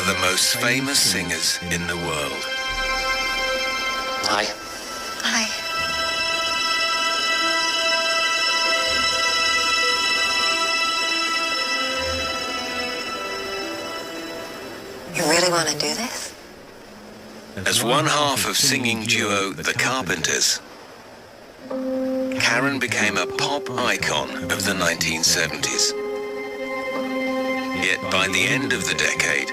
the most famous singers in the world. Hi. Hi. You really want to do this? As one half of singing duo The Carpenters, Karen became a pop icon of the 1970s. Yet by the end of the decade,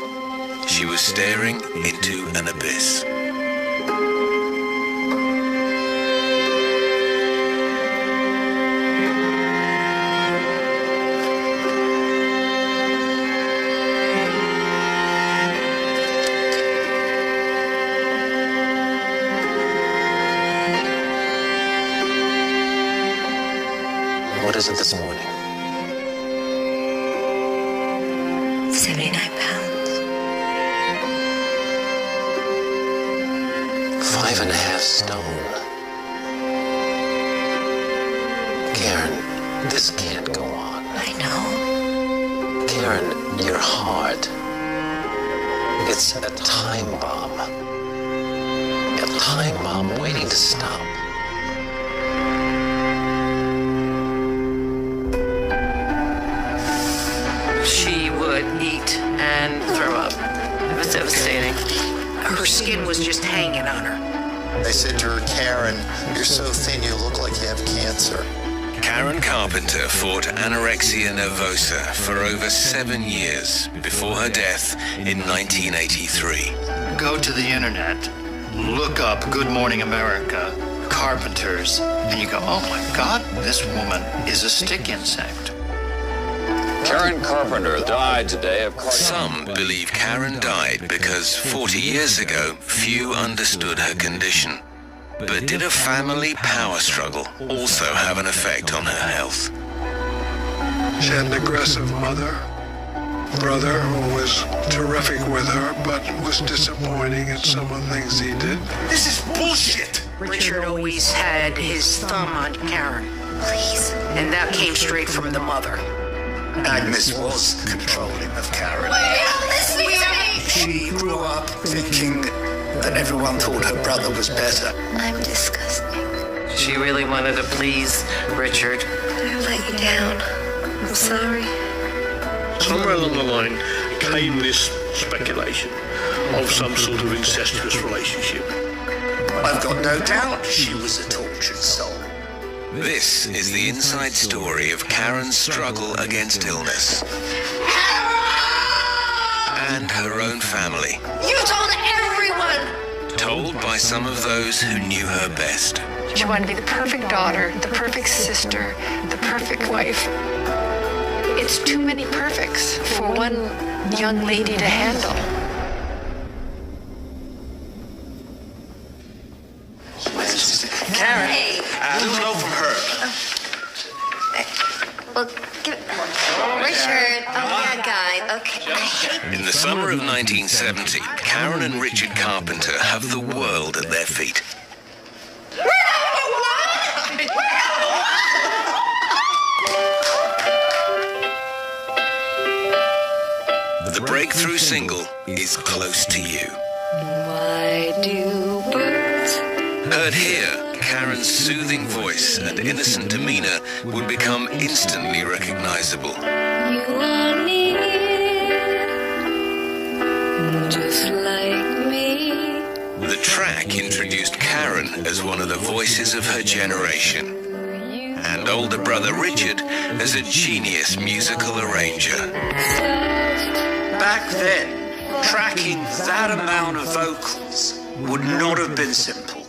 she was staring into an abyss. What is it this morning? 79 pounds. 5.5 stone. Karen, this can't go on. I know. Karen, your heart. It's a time bomb. A time bomb waiting to stop. She would eat and throw up. It was devastating. Her skin was just hanging on her. They said to her, Karen, you're so thin you look like you have cancer. Karen Carpenter fought anorexia nervosa for over 7 years before her death in 1983. Go to the internet, look up Good Morning America, Carpenters, and you go, oh my God, this woman is a stick insect. Karen Carpenter died today of Some believe Karen died because 40 years ago, few understood her condition. But did a family power struggle also have an effect on her health? She had an aggressive brother who was terrific with her, but was disappointing in some of the things he did. This is bullshit! Richard always had his thumb on Karen. Please. And that came straight from the mother. Agnes was controlling of Karen. You're listening to me! She grew up thinking that everyone thought her brother was better. I'm disgusting. She really wanted to please Richard. I let you down. I'm sorry. Somewhere along the line came this speculation of some sort of incestuous relationship. I've got no doubt she was a tortured soul. This is the inside story of Karen's struggle against illness and her own family. You told everyone! Told by some of those who knew her best. She wanted to be the perfect daughter, the perfect sister, the perfect wife. It's too many perfects for one young lady to handle. Karen, Hey. little note from her. Well, give it. Richard. Oh, yeah, guy. Okay. I hate In the summer of 1970, Karen and Richard Carpenter have the world at their feet. The breakthrough single is Close to You. Why do birds? Heard here, Karen's soothing voice and innocent demeanor would become instantly recognizable. You are near, just like me. The track introduced Karen as one of the voices of her generation, and older brother Richard as a genius musical arranger. Back then, tracking that amount of vocals would not have been simple.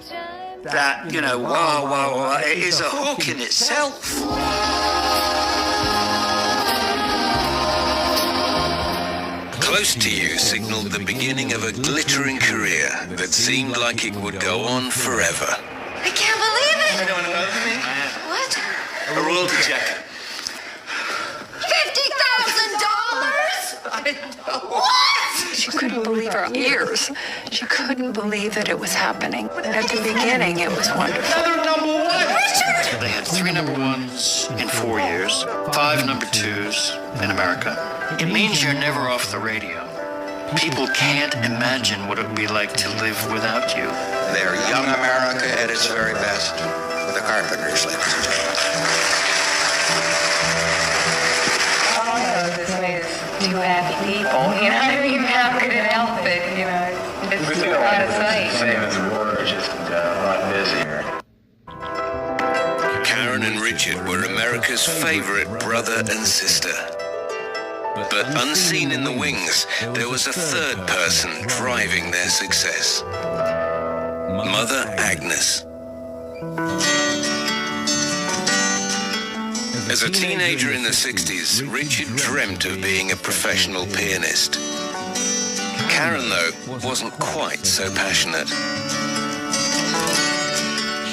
That, wow, wow, wow, it is a hook in itself. Close to You signaled the beginning of a glittering career that seemed like it would go on forever. I can't believe it! Anyone know me? What? A royalty check. $50,000? What? She couldn't believe her ears. She couldn't believe that it was happening. At the beginning, it was wonderful. Another number one. Richard! They had 3 number ones in 4 years, 5 number twos in America. It means you're never off the radio. People can't imagine what it would be like to live without you. They're young America at its very best. The Carpenters, ladies and gentlemen. This made us two happy people, you know? I mean, how could it help it, you know? It's out of sight. Same as the war, just a lot busier. Karen and Richard were America's favorite brother and sister. But unseen in the wings, there was a third person driving their success. Mother Agnes. As a teenager in the 60s, Richard dreamt of being a professional pianist. Karen, though, wasn't quite so passionate.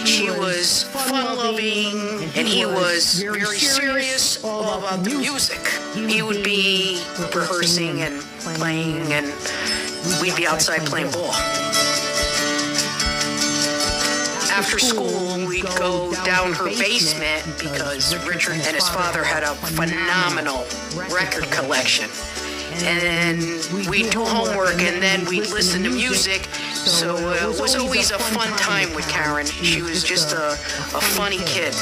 She was fun-loving, and he was very serious all about the music. He would be rehearsing and playing, and we'd be outside playing ball. After school, we'd go down her basement because Richard and his father had a phenomenal record collection. And then we'd do homework, and then we'd listen to music. So it was always a fun time with Karen. She was just a funny kid.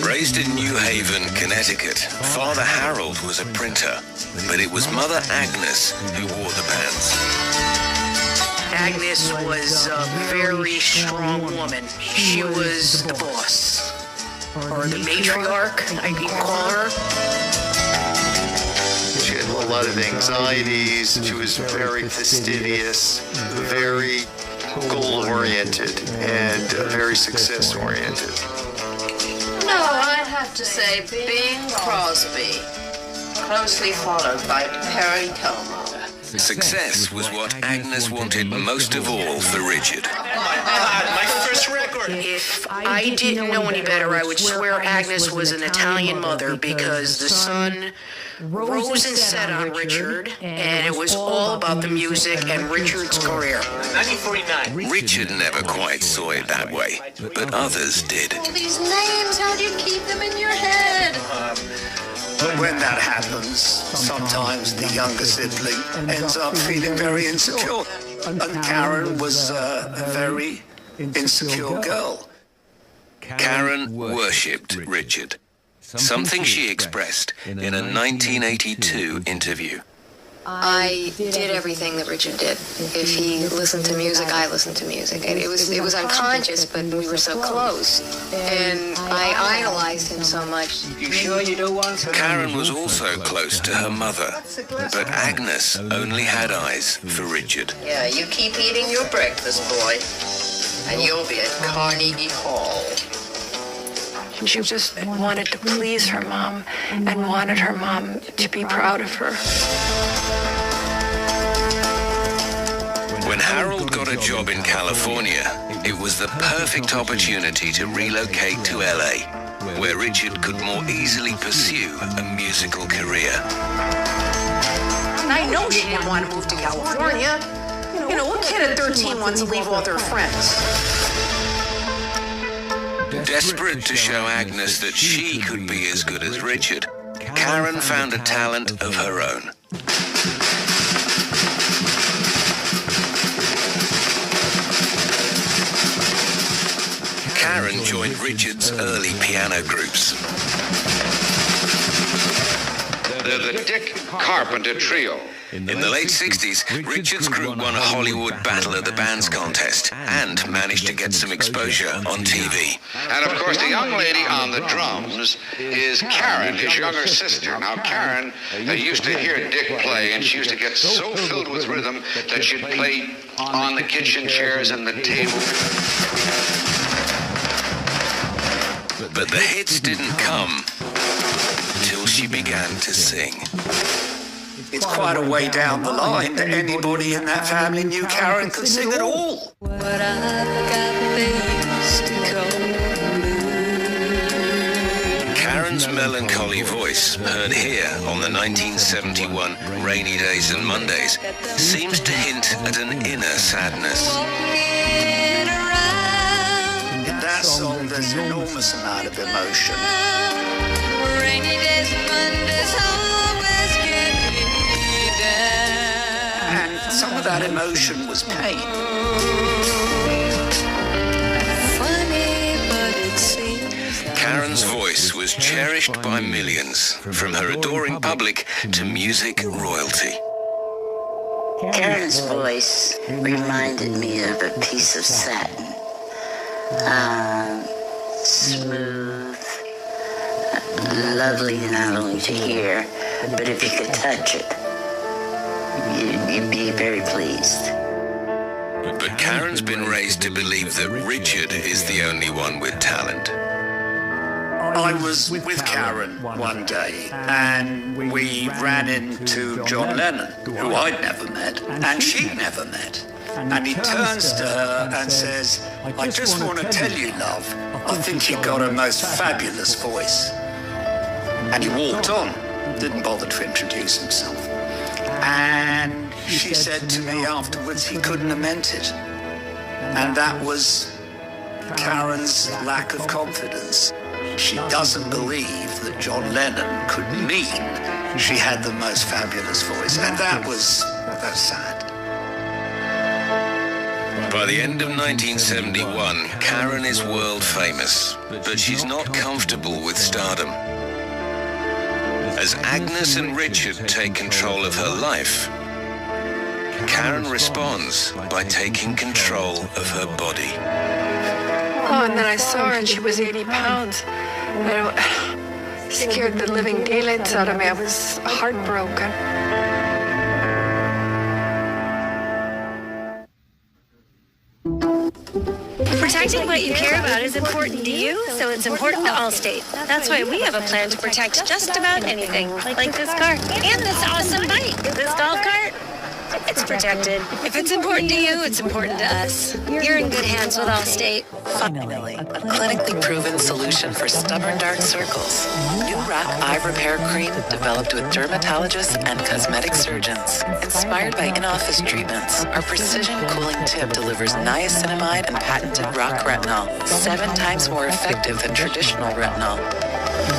Raised in New Haven, Connecticut, Father Harold was a printer, but it was Mother Agnes who wore the pants. Agnes was a very strong woman. She was the boss, or the matriarch, I can call her. She had a lot of anxieties. She was very fastidious, very goal-oriented, and very success-oriented. No, I'd have to say Bing Crosby, closely followed by Perry Como. Success was what Agnes wanted most of all for Richard. My first record. If I didn't know any better, I would swear Agnes was an Italian mother because the sun rose and set on Richard, and it was all about the music and Richard's career. 1949. Richard never quite saw it that way, but others did. All these names, how do you keep them in your head? When that happens, sometimes the younger sibling ends up feeling very insecure. And Karen was a very insecure girl. Karen worshipped Richard, something she expressed in a 1982 interview. I did everything that Richard did. If he listened to music, I listened to music. And it was unconscious, but we were so close. And I idolized him so much. You sure you don't want to? Karen was also close to her mother, but Agnes only had eyes for Richard. Yeah, you keep eating your breakfast, boy, and you'll be at Carnegie Hall. She just wanted to please her mom and wanted her mom to be proud of her. When Harold got a job in California, it was the perfect opportunity to relocate to LA, where Richard could more easily pursue a musical career. And I know she didn't want to move to California. You know, what kid at 13 wants to leave all their friends? Desperate to show Agnes that she could be as good as Richard, Karen found a talent of her own. Karen joined Richard's early piano groups. They're the Dick Carpenter Trio. In the late 60s, Richard's group won a Hollywood Battle of the Bands contest and managed to get some exposure on TV. And of course, the young lady on the drums is Karen, his younger sister. Now, Karen used to hear Dick play, and she used to get so filled with rhythm that she'd play on the kitchen chairs and the table. But the hits didn't come till she began to sing. It's quite a way down the line that anybody in that family knew Karen could sing at all. But I've got things to go. Karen's melancholy voice, heard here on the 1971 Rainy Days and Mondays, seems to hint at an inner sadness. In that song, there's an enormous amount of emotion. Rainy days and Mondays always get me down. of that emotion was pain. Karen's voice was cherished by millions, from her adoring public to music royalty. Karen's voice reminded me of a piece of satin. Smooth, lovely not only to hear, but if you could touch it, you'd be very pleased. But Karen's been raised to believe that Richard is the only one with talent. I was with Karen one day, and we ran into John Lennon, who I'd never met, and she'd never met. And he turns to her and says, "I just want to tell you, love, I think you've got a most fabulous voice." And he walked on, didn't bother to introduce himself. And she said to me afterwards he couldn't have meant it. And that was Karen's lack of confidence. She doesn't believe that John Lennon could mean she had the most fabulous voice. And that's sad. By the end of 1971, Karen is world famous, but she's not comfortable with stardom. As Agnes and Richard take control of her life, Karen responds by taking control of her body. Oh, and then I saw her and she was 80 pounds. And it scared the living daylights out of me. I was heartbroken. Protecting what you care about is important to you, so it's important to Allstate. That's why we have a plan to protect just about anything, like this car and this awesome bike. This golf cart, it's protected. If it's important to you, it's important to us. You're in good hands with Allstate. Finally, a clinically proven solution for stubborn dark circles. New Rock Eye Repair Cream developed with dermatologists and cosmetic surgeons. Inspired by in-office treatments, our precision cooling tip delivers niacinamide and patented Rock Retinol, 7 times more effective than traditional retinol.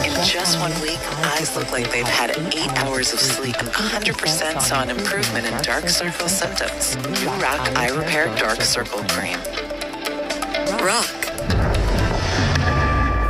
In just 1 week, eyes look like they've had 8 hours of sleep and 100% saw an improvement in dark circle symptoms. New Rock Eye Repair Dark Circle Cream. Rock.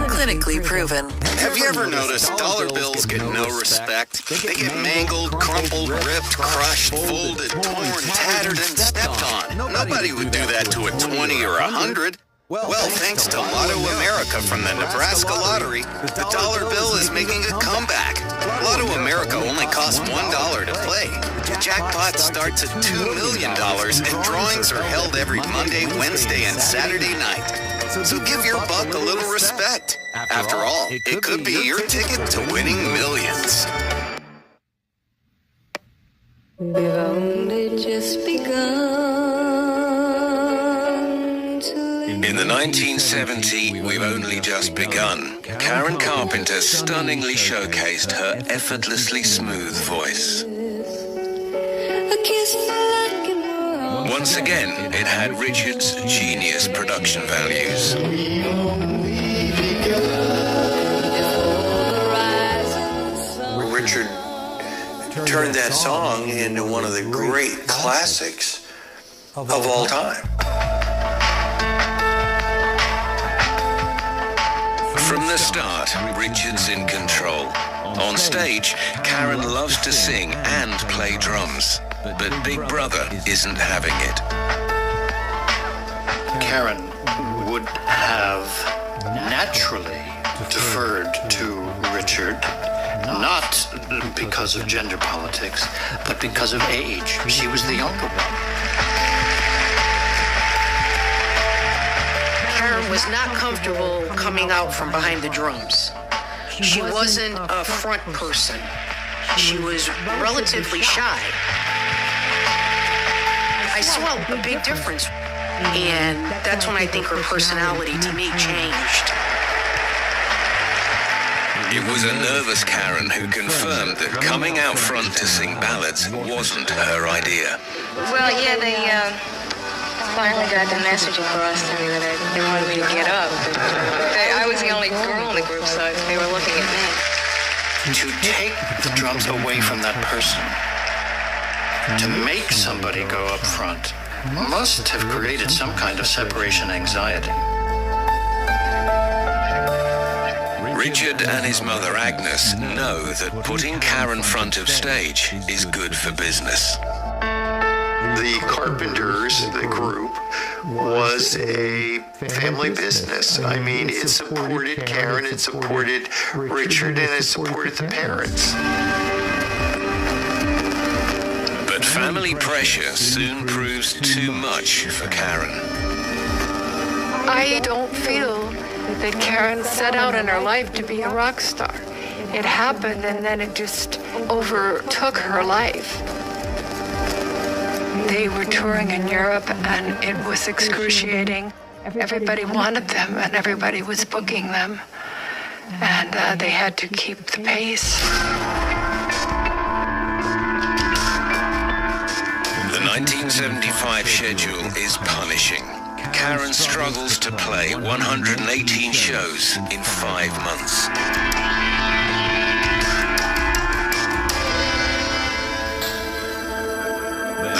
Clinically proven. Have you ever noticed dollar bills get no respect? They get mangled, crumpled, ripped, crushed, folded, torn, tattered, and stepped on. Nobody would do that to a 20 or 100. Well, thanks to Lotto America from the Nebraska Lottery, the dollar bill is making a comeback. Lotto America only costs $1 to play. The jackpot starts at $2 million, and drawings are held every Monday, Wednesday, and Saturday night. So give your buck a little respect. After all, it could be your ticket to winning millions. We've only just begun. In the 1970s, We've Only Just Begun, Karen Carpenter stunningly showcased her effortlessly smooth voice. Once again, it had Richard's genius production values. Richard turned that song into one of the great classics of all time. From the start, Richard's in control. On stage, Karen loves to sing and play drums, but Big Brother isn't having it. Karen would have naturally deferred to Richard, not because of gender politics, but because of age. She was the younger one. Karen was not comfortable coming out from behind the drums. She wasn't a front person. She was relatively shy. I saw a big difference, and that's when I think her personality to me changed. It was a nervous Karen who confirmed that coming out front to sing ballads wasn't her idea. Well, yeah, they finally got the message across to me that they wanted me to get up. But, I was the only girl in the group, so they were looking at me. To take the drums away from that person To make somebody go up front must have created some kind of separation anxiety. Richard and his mother Agnes know that putting Karen front of stage is good for business. The Carpenters, the group, was a family business. I mean, it supported Karen, it supported Richard, and it supported the parents. But family pressure soon proves too much for Karen. I don't feel that Karen set out in her life to be a rock star. It happened and then it just overtook her life. They were touring in Europe and it was excruciating. Everybody wanted them and everybody was booking them. And they had to keep the pace. The 1975 schedule is punishing. Karen struggles to play 118 shows in 5 months.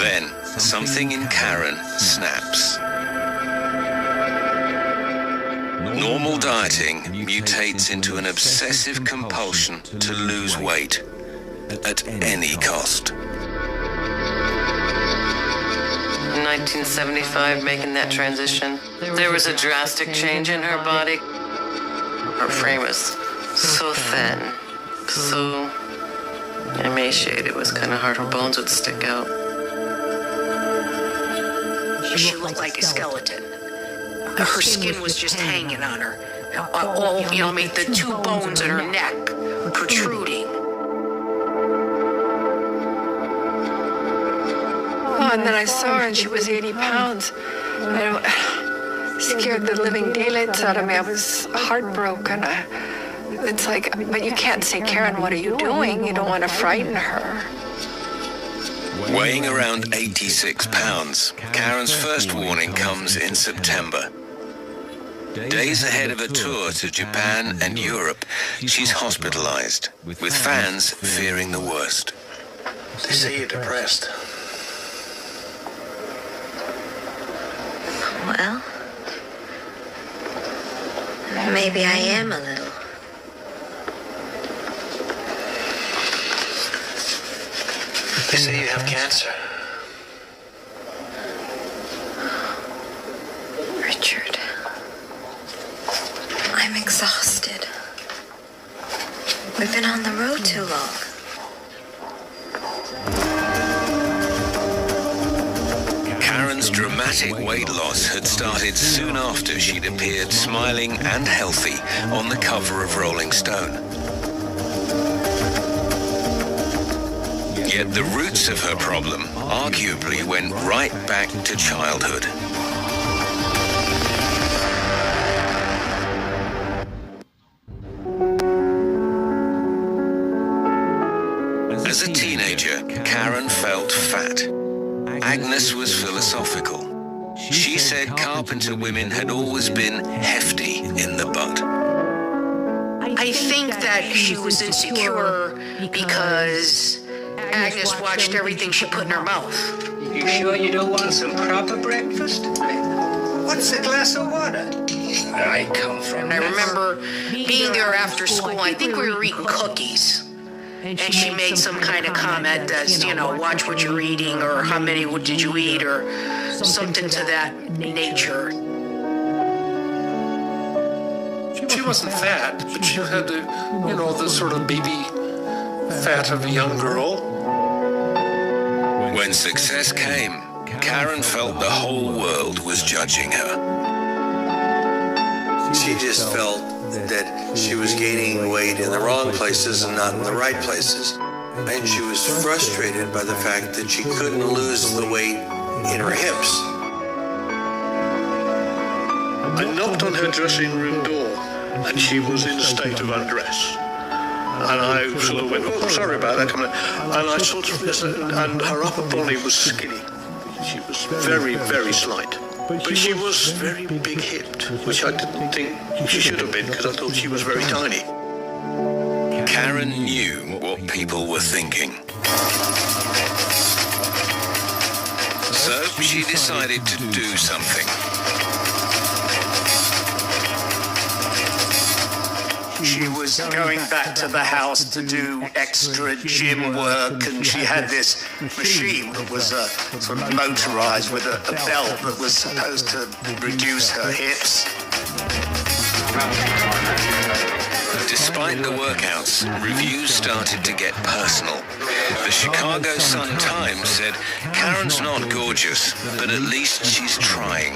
Then, something in Karen snaps. Normal dieting mutates into an obsessive compulsion to lose weight at any cost. 1975, making that transition, there was a drastic change in her body. Her frame was so thin, so emaciated, it was kind of hard. Her bones would stick out. She looked like a skeleton. Her skin was just hanging on her. All, the two bones in her neck protruding. Oh, and then I saw her and she was 80 pounds. And it scared the living daylights out of me. I was heartbroken. It's like, but you can't say, Karen, what are you doing? You don't want to frighten her. Weighing around 86 pounds, Karen's first warning comes in September. Days ahead of a tour to Japan and Europe, she's hospitalized, with fans fearing the worst. They say you're depressed. Well, maybe I am a little. They say you have cancer. Richard, I'm exhausted. We've been on the road too long. Karen's dramatic weight loss had started soon after she'd appeared smiling and healthy on the cover of Rolling Stone. Yet the roots of her problem arguably went right back to childhood. As a teenager, Karen felt fat. Agnes was philosophical. She said Carpenter women had always been hefty in the butt. I think that she was insecure because Agnes watched everything she put in her mouth. You sure you don't want some proper breakfast? What's a glass of water? Where I come from. And I remember being there after school. I think we were eating cookies. And she made some kind of comment as, watch what you're eating, or how many did you eat, or something to that nature. She wasn't fat, but she had the sort of baby fat of a young girl. When success came, Karen felt the whole world was judging her. She just felt that she was gaining weight in the wrong places and not in the right places. And she was frustrated by the fact that she couldn't lose the weight in her hips. I knocked on her dressing room door and she was in a state of undress. And I sort of went, oh, sorry about that. And I sort of listened, and her upper body was skinny. She was very, very slight. But she was very big-hipped, which I didn't think she should have been, because I thought she was very tiny. Karen knew what people were thinking. So she decided to do something. She was going back to the house to do extra gym work, and she had this machine that was sort of motorized with a belt that was supposed to reduce her hips. Despite the workouts, reviews started to get personal. The Chicago Sun-Times said, Karen's not gorgeous, but at least she's trying.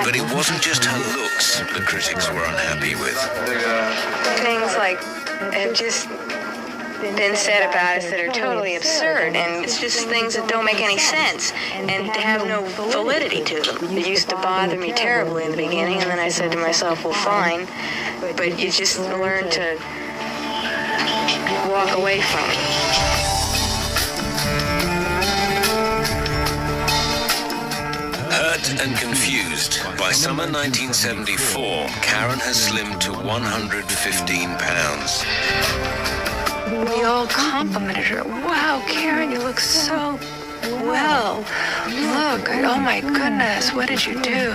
But it wasn't just her looks the critics were unhappy with. Things like have just been said about us that are totally absurd, and it's just things that don't make any sense and have no validity to them. It used to bother me terribly in the beginning, and then I said to myself, well, fine, but you just learn to walk away from it. Hurt and confused, by summer 1974, Karen has slimmed to 115 pounds. We all complimented her. Wow, Karen, you look so well. Look, oh my goodness, what did you do?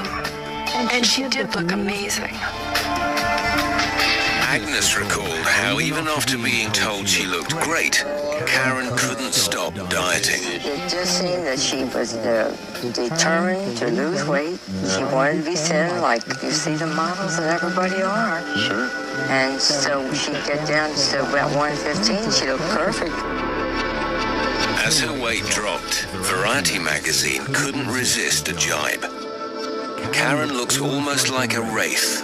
And she did look amazing. Agnes recalled how even after being told she looked great, Karen couldn't stop dieting. It just seemed that she was determined to lose weight. She wanted to be thin like you see the models that everybody are. Sure. And so she'd get down to about 115. She looked perfect. As her weight dropped, Variety magazine couldn't resist a jibe. Karen looks almost like a wraith.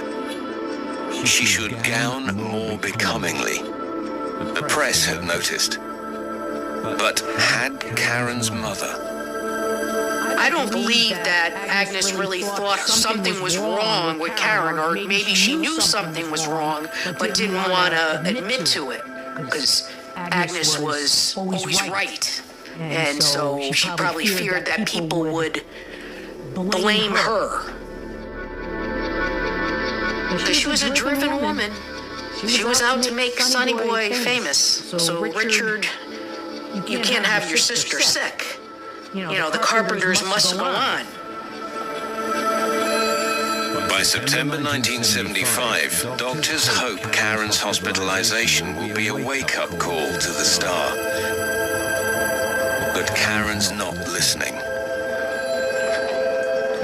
She should gown more becomingly. The press had noticed. But had Karen's mother? I don't believe that Agnes really thought something was wrong with Karen, or maybe she knew something was wrong, but didn't want to admit to it, because Agnes was always right. And so she probably feared that people would blame her. Because she was a driven woman. She was out to make Sonny Boy famous. So Richard, you can't have your sister sick. You know, the Carpenters must go on. By September 1975, doctors hope Karen's hospitalization will be a wake-up call to the star. But Karen's not listening.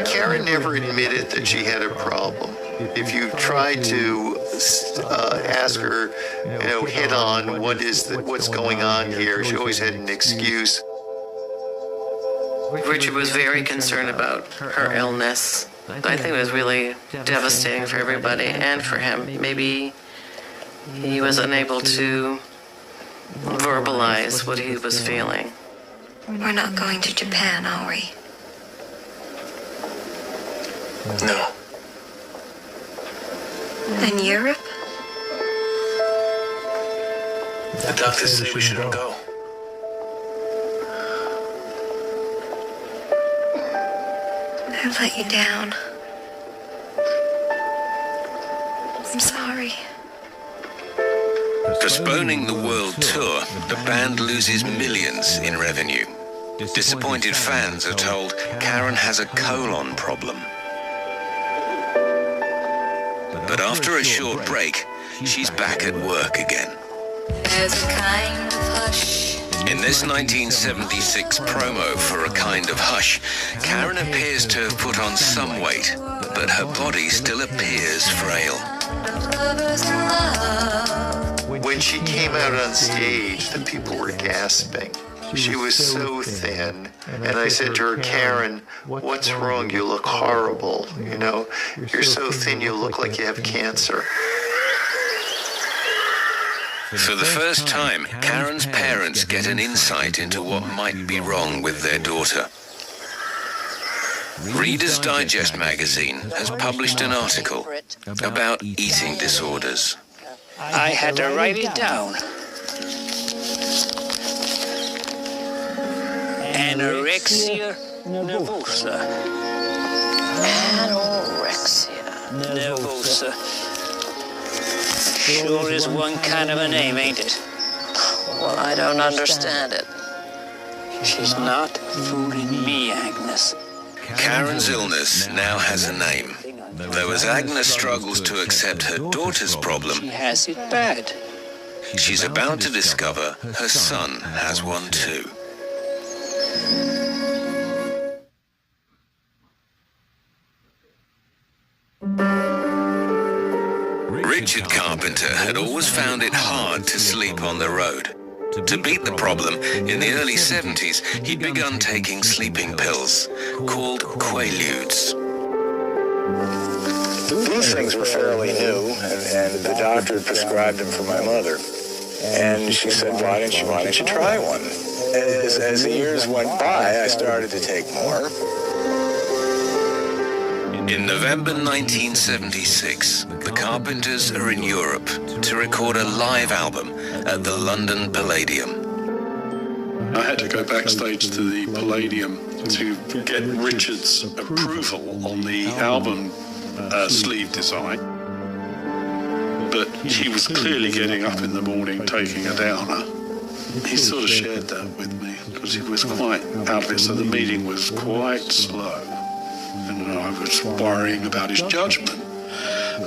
Karen never admitted that she had a problem. If you try to ask her, head on, what's going on here, she always had an excuse. Richard was very concerned about her illness. I think it was really devastating for everybody and for him. Maybe he was unable to verbalize what he was feeling. We're not going to Japan, are we? No. And Europe? The doctors say we shouldn't go. I've let you down. I'm sorry. Postponing the world tour, the band loses millions in revenue. Disappointed fans are told Karen has a colon problem. But after a short break, she's back at work again. There's a kind of hush. In this 1976 promo for A Kind of Hush, Karen appears to have put on some weight, but her body still appears frail. When she came out on stage, the people were gasping. She was so thin. And I said to her, Karen, what's wrong? You look horrible. You're so thin, you look like you have cancer. For the first time, Karen's parents get an insight into what might be wrong with their daughter. Reader's Digest magazine has published an article about eating disorders. I had to write it down. Anorexia nervosa. Anorexia nervosa. Sure is one kind of a name, ain't it? Well, I don't understand it. She's not fooling me, Agnes. Karen's illness now has a name, though as Agnes struggles to accept her daughter's problem, She has it bad. she's about to discover her son has one too. Richard Carpenter had always found it hard to sleep on the road. To beat the problem, in the early 70s, he'd begun taking sleeping pills called Quaaludes. These things were fairly new, and the doctor had prescribed them for my mother. And she said, why don't you try one? As the years went by, I started to take more. In November 1976, the Carpenters are in Europe to record a live album at the London Palladium. I had to go backstage to the Palladium to get Richard's approval on the album sleeve design. But he was clearly getting up in the morning taking a downer. He sort of shared that with me because he was quite out of it, so the meeting was quite slow. And I was worrying about his judgment.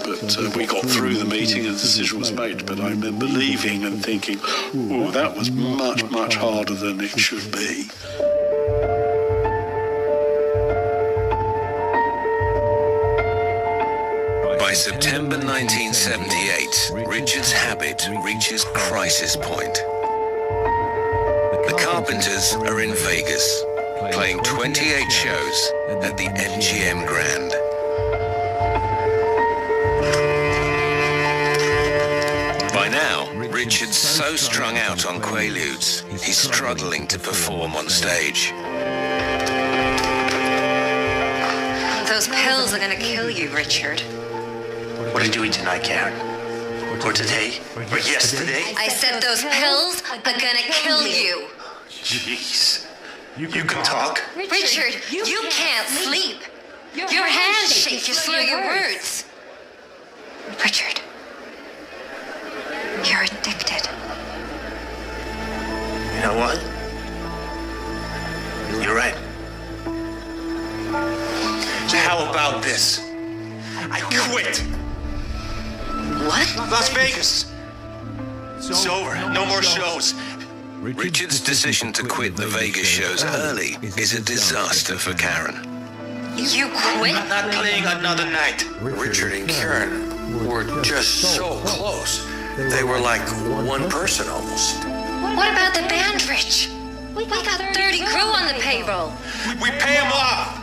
But we got through the meeting and the decision was made. But I remember leaving and thinking, oh, that was much, much harder than it should be. By September 1978, Richard's habit reaches crisis point. The Carpenters are in Vegas, playing 28 shows at the MGM Grand. By now, Richard's so strung out on Quaaludes, he's struggling to perform on stage. Those pills are gonna kill you, Richard. What are you doing tonight, Karen? Or today? Or yesterday? I said those pills are gonna kill you. Jeez. You can talk? Richard, you can't sleep. Your hands shake, you slur your words. Richard, you're addicted. You know what? You're right. So how about this? I quit. What? Las Vegas. It's over. No more shows. Richard's decision to quit the Vegas shows early is a disaster for Karen. You quit? I'm not playing another night. Richard and Karen were just so close. They were like one person almost. What about the band, Rich? We got 30 crew on the payroll. We pay them off.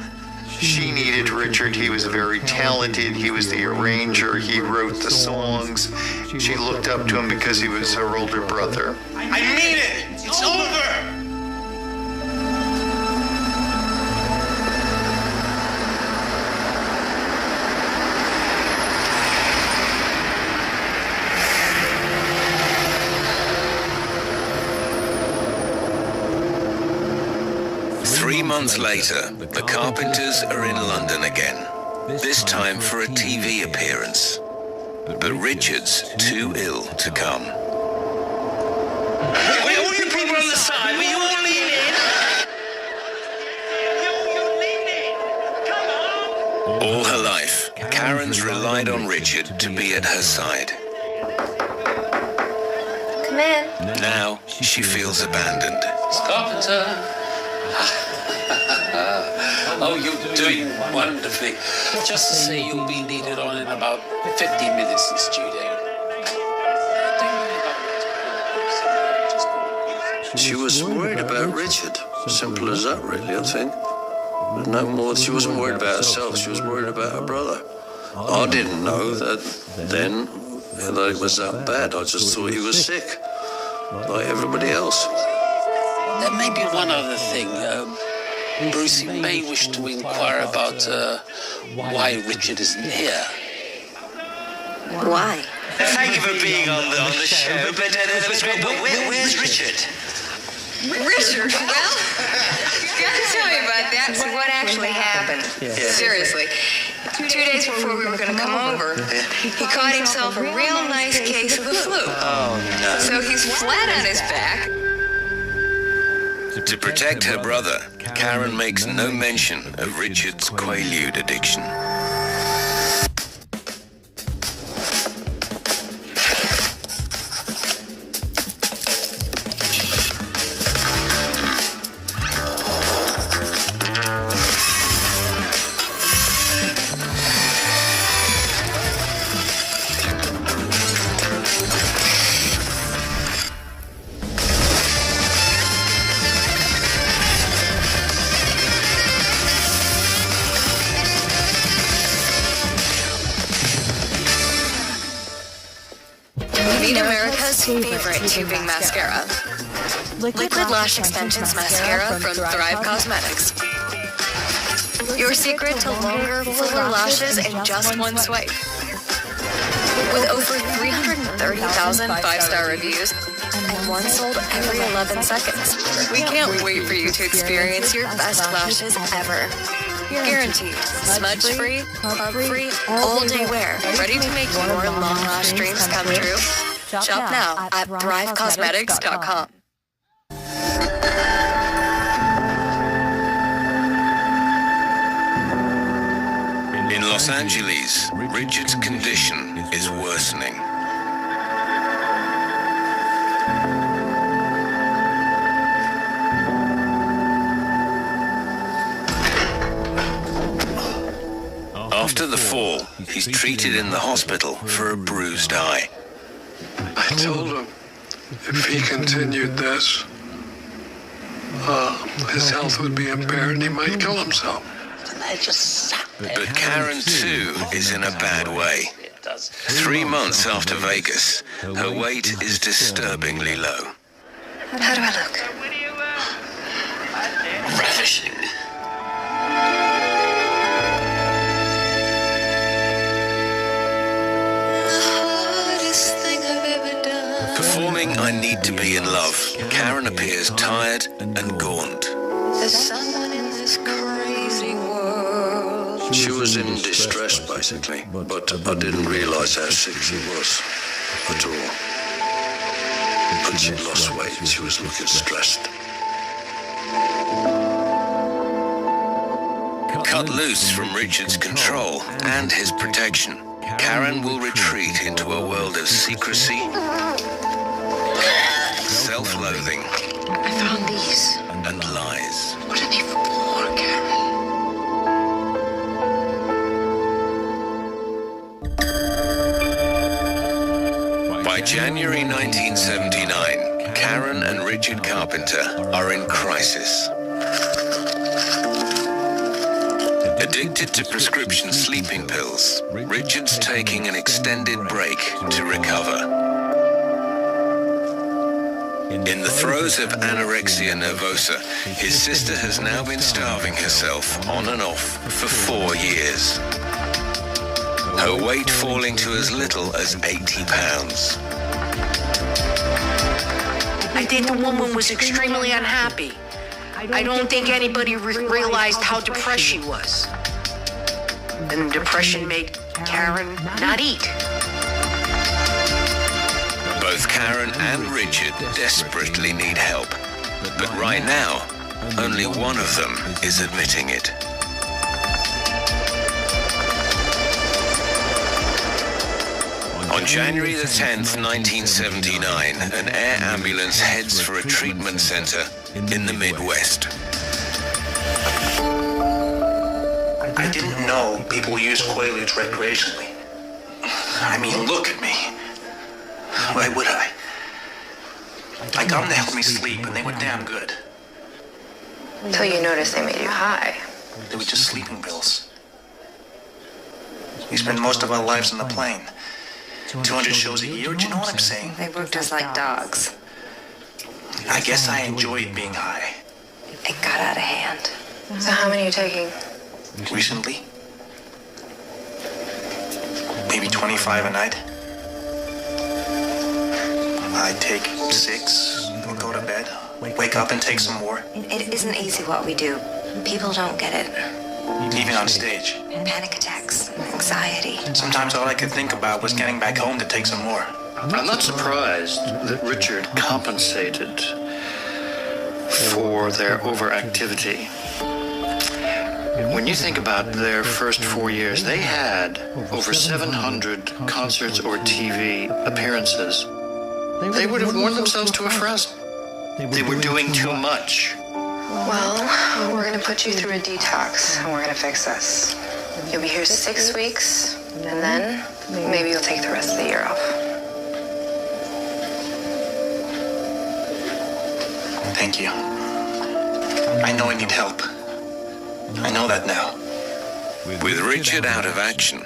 She needed Richard. He was very talented. He was the arranger. He wrote the songs. She looked up to him because he was her older brother. I mean it. It's over. 3 months later, the Carpenters are in London again, this time for a TV appearance. But Richard's too ill to come. Wait, all you people on the side, will you all lean in? All her life, Karen's relied on Richard to be at her side. Come in. Now, she feels abandoned. Miss Carpenter. Oh, you're doing wonderfully. Just to say you'll be needed on in about 15 minutes in the studio. She was worried about Richard. Simple as that, really, I think. No more. She wasn't worried about herself. She was worried about her brother. I didn't know that then that it was that bad. I just thought he was sick, like everybody else. There may be one other thing. Bruce, you may wish to inquire about why Richard isn't here. Why? Thank you for being on the show, but that was great. But where's Richard? Richard? Well, gotta tell you about that. See what actually happened. Seriously. 2 days before we were going to come over, he caught himself a real nice case of the flu. Oh, no. So he's flat on his back. To protect her brother, Karen makes no mention of Richard's Quaalude addiction. Meet America's favorite tubing mascara. Liquid Lash Extensions Mascara from Thrive Cosmetics. Your secret to longer, fuller lashes in just one swipe. With over 330,000 5-star reviews and one sold every 11 seconds. We can't wait for you to experience your best lashes ever. Guaranteed. Smudge-free, club-free, all-day wear. Ready to make your long lash dreams come true? Shop now at thrivecosmetics.com. In Los Angeles, Richard's condition is worsening. After the fall, he's treated in the hospital for a bruised eye. I told him if he continued this, his health would be impaired and he might kill himself. But Karen, too, is in a bad way. 3 months after Vegas, her weight is disturbingly low. How do I look? Ravishing. Performing I Need to Be in Love, Karen appears tired and gaunt. There's someone in this crazy world. She was in distress, basically, but I didn't realize how sick she was at all. And she lost weight, she was looking stressed. Cut loose from Richard's control and his protection, Karen will retreat into a world of secrecy, self-loathing, I found these. and lies. What are they for, Karen? By January 1979, Karen and Richard Carpenter are in crisis. Addicted to prescription sleeping pills, Richard's taking an extended break to recover. In the throes of anorexia nervosa, his sister has now been starving herself on and off for 4 years. Her weight falling to as little as 80 pounds. I think the woman was extremely unhappy. I don't think anybody realized how depressed she was. And depression made Karen not eat. Both Karen and Richard desperately need help. But right now, only one of them is admitting it. On January the 10th, 1979, an air ambulance heads for a treatment center in the Midwest. I didn't know people used Quaaludes recreationally. I mean, look at me. Why would I? I got them to help me sleep, and they were damn good. Until you noticed they made you high. They were just sleeping pills. We spend most of our lives on the plane. 200 shows a year, do you know what I'm saying? They worked us like dogs. I guess I enjoyed being high. It got out of hand. So how many are you taking? Recently? Maybe 25 a night. I take 6, or go to bed, wake up and take some more. It isn't easy what we do. People don't get it. Even on stage. Panic attacks, anxiety. Sometimes all I could think about was getting back home to take some more. I'm not surprised that Richard compensated for their overactivity. When you think about their first 4 years, they had over 700 concerts or TV appearances. They would have worn themselves to a frozen. They were doing too much. Well, we're going to put you through a detox, and we're going to fix this. You'll be here 6 weeks, and then maybe you'll take the rest of the year off. Thank you. I know I need help. I know that now. With Richard out of action,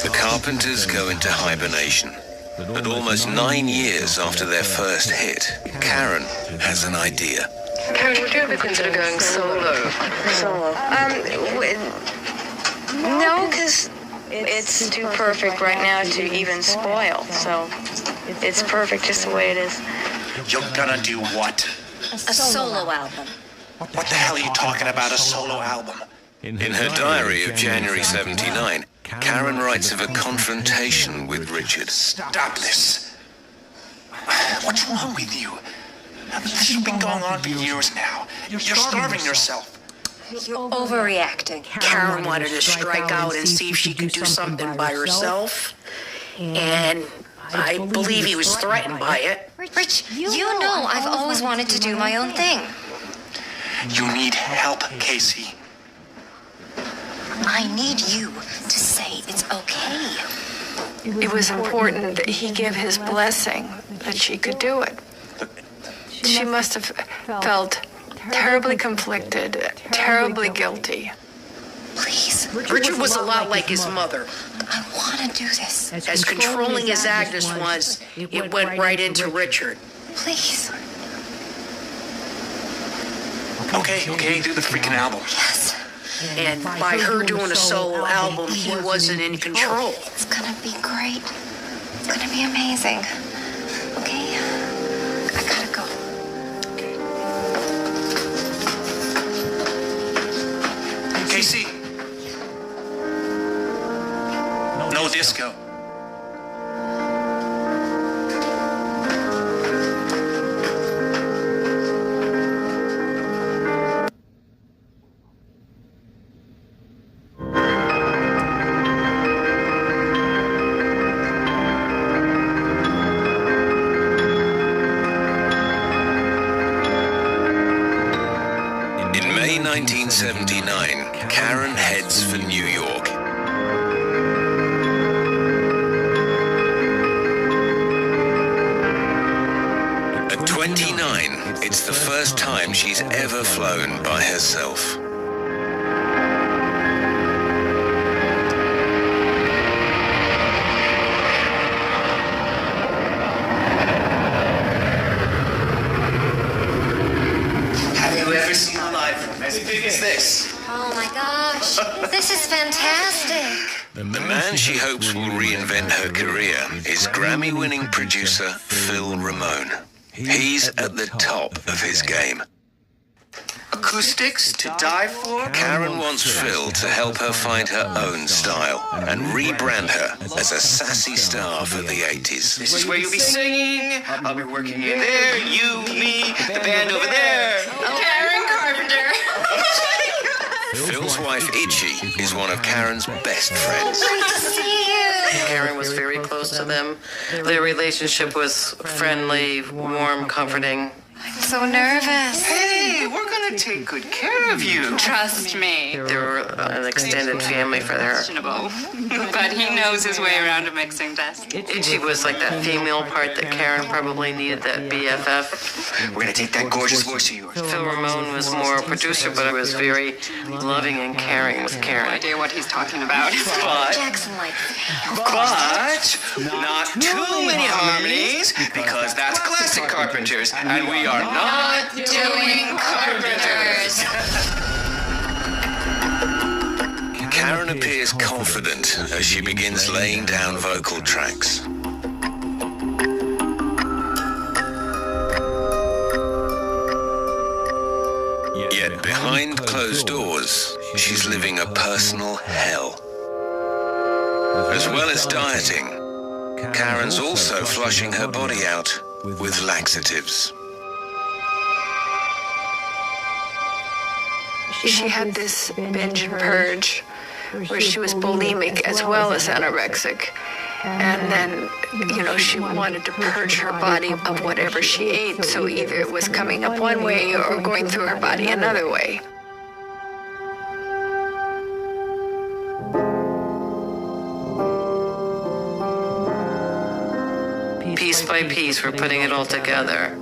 the Carpenters go into hibernation. But almost 9 years after their first hit, Karen has an idea. Karen, would you ever consider going solo? Solo? No, because it's too perfect right now to even spoil. So it's perfect just the way it is. You're gonna do what? A solo album. What the hell are you talking about, a solo album? In her diary of January 79, Karen writes of a confrontation with Richard. Stop this. What's wrong with you? This has been going on for years now. You're starving yourself. You're overreacting. Karen wanted to strike out and see if she could do something by herself. And I believe he was threatened by it. Rich, you know I've always wanted to do my own thing. You need help, Casey. I need you to say it's okay. It was important that he give his blessing that she could do it. She must have felt terribly conflicted, terribly guilty. Please. Richard was a lot like his mother. I want to do this. As controlling as Agnes was, it went right into Richard. Please. Okay, do the freaking album. Yes. And by her doing a solo album, he wasn't in control. It's gonna be great. It's gonna be amazing. Okay? I gotta go. Casey. No disco. In May 1979, Karen heads for New York. At 29, it's the first time she's ever flown by herself. Have you ever seen a live one as big as this? Oh my gosh, this is fantastic. The man she hopes will reinvent her career is Grammy-winning producer Phil Ramone. He's at the top of his game. Acoustics to die for? Karen wants Phil to help her find her own style and rebrand her as a sassy star for the 80s. This is where you'll be singing. I'll be working in there. You, me, the band over there. Karen Carpenter. Phil's wife, Itchy, is one of Karen's best friends. Great to see you. Karen was very close to them. Their relationship was friendly, warm, comforting. I'm so nervous. Hey, we're gonna take good care of you. Trust me. They were an extended family for her. Questionable. But he knows his way around a mixing desk. Itchy was like that female part that Karen probably needed, that BFF. We're gonna take that gorgeous voice of yours. Phil Ramone was more a producer, but I was very loving and caring with No Karen. idea what he's talking about. But, Jackson like not too many harmonies, because that's classic Carpenters, and we are not doing Carpenters. Karen appears confident as she begins laying down vocal tracks. Yet behind closed doors, she's living a personal hell. As well as dieting, Karen's also flushing her body out with laxatives. She had this binge and purge where she was bulimic as well as anorexic. And then, she wanted to purge her body of whatever she ate. So either it was coming up one way or going through her body another way. Piece by piece, we're putting it all together.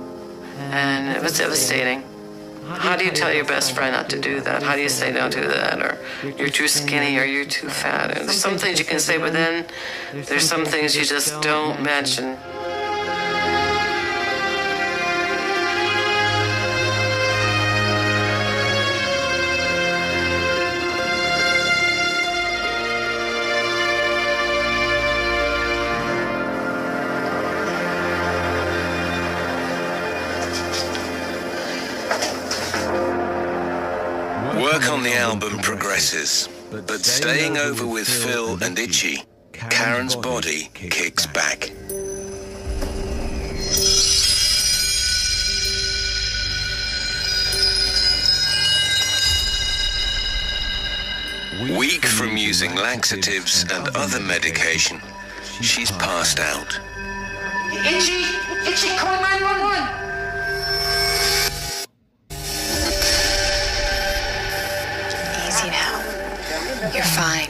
And it was devastating. How do you tell your best friend not to do that? How do you say don't do that? Or you're too skinny or you're too fat? And there's some things you can say, but then there's some things you just don't mention. Work on the album progresses, but staying over with Phil and Itchy, Karen's body kicks back. Weak from using laxatives and other medication, she's passed out. Itchy, call 911. Easy now. You're fine.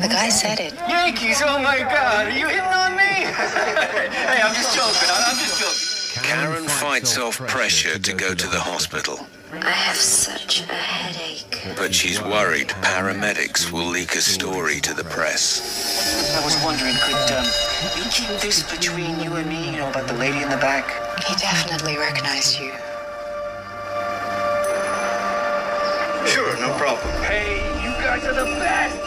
The guy said it. Yankees, oh my God, are you hitting on me? Hey, I'm just joking. Karen fights off pressure to go to the hospital. I have such a headache. But she's worried paramedics will leak a story to the press. I was wondering, could you keep this between you and me, about the lady in the back? He definitely recognized you. Sure, no problem. Hey, you guys are the best!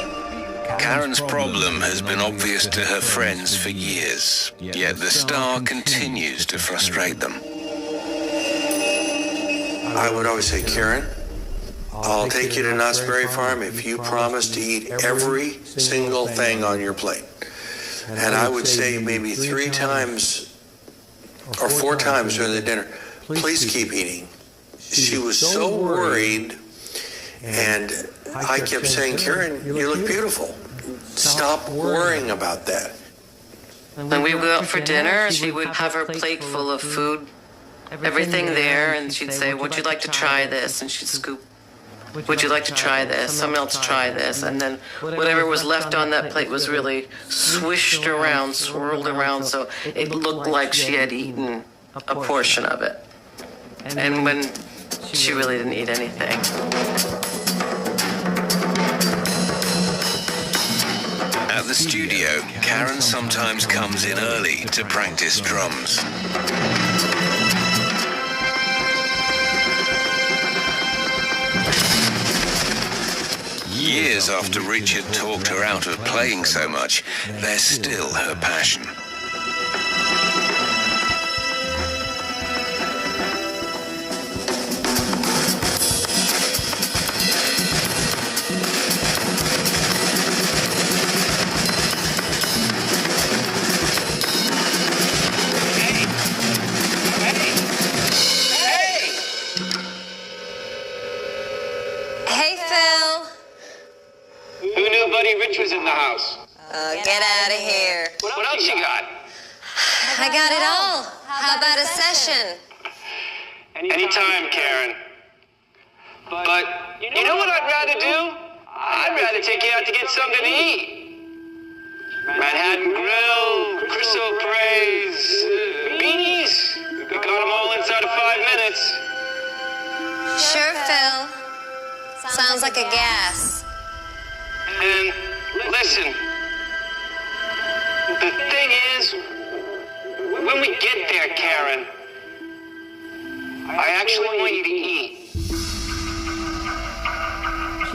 Karen's problem has been obvious to her friends for years, yet the star continues to frustrate them. I would always say, Karen, I'll take you to Knott's Berry Farm if you promise to eat every single thing on your plate. And I would say maybe 3 times or 4 times during the dinner, please keep eating. She was so worried, and I kept saying, Karen, you look beautiful. Stop worrying about that. When we would go out for dinner, she would have her plate full of food, everything there, and she'd say, would you like to try this? And she'd scoop, would you like to try this? Someone else try this. And then whatever was left on that plate was really swished around, swirled around, so it looked like she had eaten a portion of it. And when she really didn't eat anything. At the studio, Karen sometimes comes in early to practice drums. Years after Richard talked her out of playing so much, they're still her passion. Rich was in the house. Get out of here. What else you got? I got it all. How about a session? Anytime, Karen. But you know what I'd rather do? I'd rather take you out to get something to eat. Manhattan Grill, Crystal Praise, beanies. We got them all inside of 5 minutes. Sure, Phil. Sounds like a gas. And listen, the thing is, when we get there, Karen, I actually want you to eat.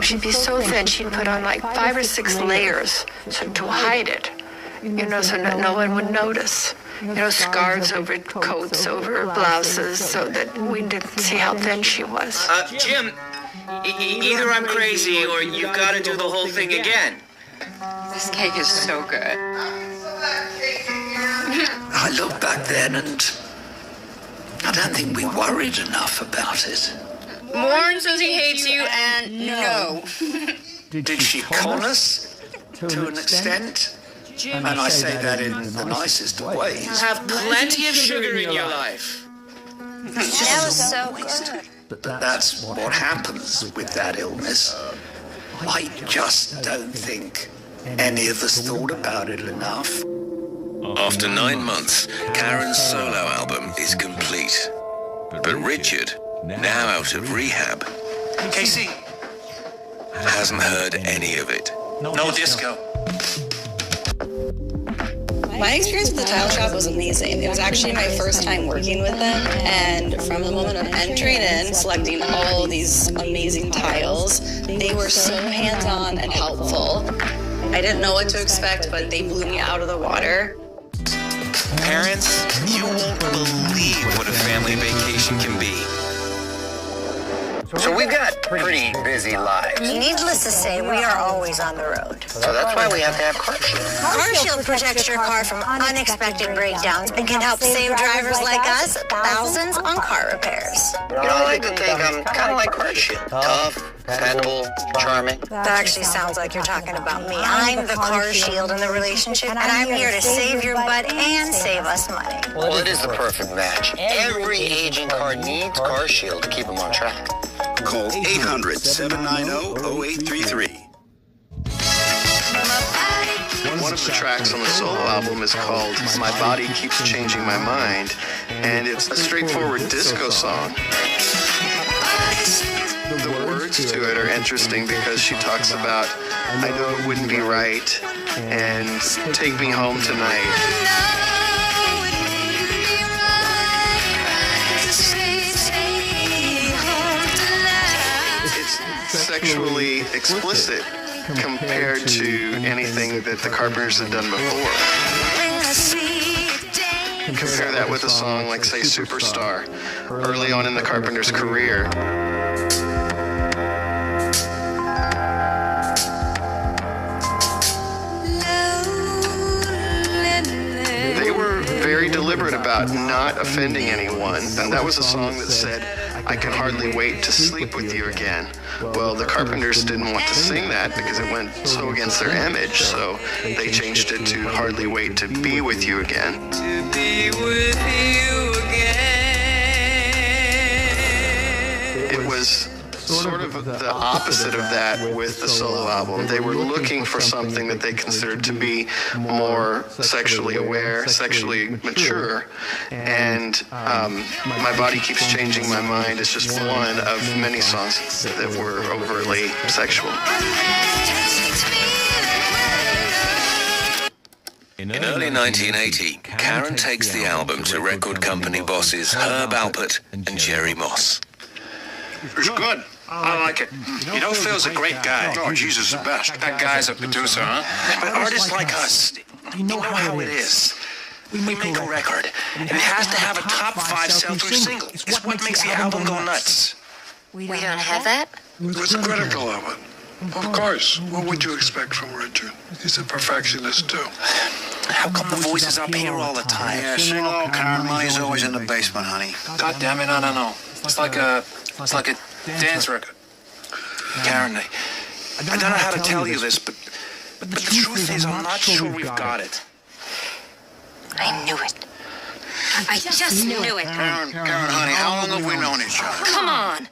She'd be so thin, she'd put on like 5 or 6 layers to hide it, so no one would notice. Scarves over coats, over blouses, so that we didn't see how thin she was. Jim, either I'm crazy or you've got to do the whole thing again. This cake is so good. I look back then and I don't think we worried enough about it. Warren says he hates you, and no. Did she con us to an extent? And I say that in the nicest of ways. Have plenty of sugar in your life. That was so good. But that's what happens with that illness. I just don't think any of us thought about it enough. After 9 months, Karen's solo album is complete. But Richard, now out of rehab, Casey, hasn't heard any of it. no disco. My experience with the tile shop was amazing. It was actually my first time working with them, and from the moment of entering in, selecting all these amazing tiles, they were so hands-on and helpful. I didn't know what to expect, but they blew me out of the water. Parents, you won't believe what a family vacation can be. So we've got pretty busy lives. Needless to say, we are always on the road. So that's why we have to have CarShield. CarShield protects your car from unexpected breakdowns and can help save drivers like us thousands on car repairs. You know, I like to think I'm kind of like CarShield. Tough, dependable, charming. That actually sounds like you're talking about me. I'm the CarShield in the relationship, and I'm here to save your butt and save us money. Well, it is the perfect match. Every aging car needs CarShield to keep them on track. Call 800-790-0833. One of the tracks on the solo album is called My Body Keeps Changing My Mind, and it's a straightforward disco song. The words to it are interesting because she talks about, I know it wouldn't be right, and take me home tonight. Sexually explicit compared to anything that the Carpenters had done before. Compare that with a song like, say, Superstar, early on in the Carpenters' career. They were very deliberate about not offending anyone, and that was a song that said, I can hardly wait to sleep with you again. Well, the Carpenters didn't want to sing that because it went so against their image, so they changed it to hardly wait to be with you again. To be with you again. It was sort of the opposite of that with the solo album. They were looking for something that they considered to be more sexually aware, sexually mature, and My Body Keeps Changing My Mind is just one of many songs that were overtly sexual. In early 1980, Karen takes the album to record company bosses Herb Alpert and Jerry Moss. It's good. I like it. You know, Phil's a great guy. Oh, Jesus, the best. That guy's a producer, huh? But artists like us, you know how it is. We make a record, and it has to have a top 5 sell-through single. It's what makes the album go nuts. We don't have that? It was critical of it. Of course. What would you expect from Richard? He's a perfectionist, too. How come the voice is up here all the time? Yeah, sing along, Karen. Money's always in the basement, honey. God damn it, I don't know. It's like a dance record. Karen, I don't know how to tell you this, but the truth is I'm not sure we've got it. I knew it. I just knew it. Karen, honey, how long have we known each other? Come on.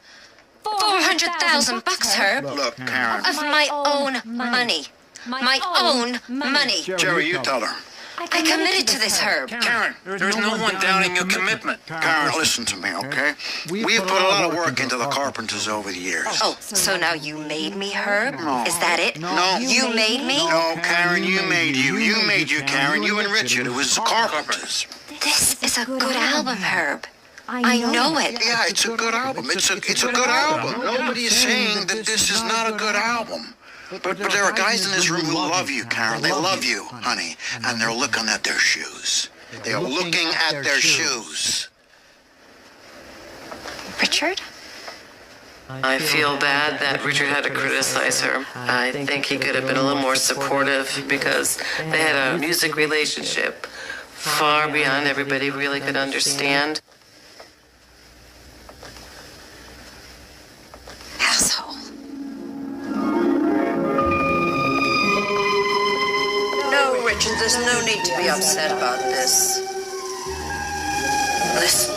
$400,000, Herb. Look, Karen. Of my own money. My own money. Jerry, you tell her. I committed to this, Herb. Karen, there's no one doubting your commitment. Karen, listen to me, okay? We've put a lot of work into the Carpenters over the years. Oh, so now you made me, Herb? No. Is that it? No. You made me? No, Karen, you made you. You made you, Karen. You and Richard. It was the Carpenters. This is a good album, Herb. I know it. Yeah, it's a good album. It's a good album. Nobody is saying that this is not a good album. But there are guys in this room who love you, Karen. They love you, honey. And they're looking at their shoes. They are looking at their shoes. Richard? I feel bad that Richard had to criticize her. I think he could have been a little more supportive because they had a music relationship far beyond everybody really could understand. There's no need to be upset about this. Listen,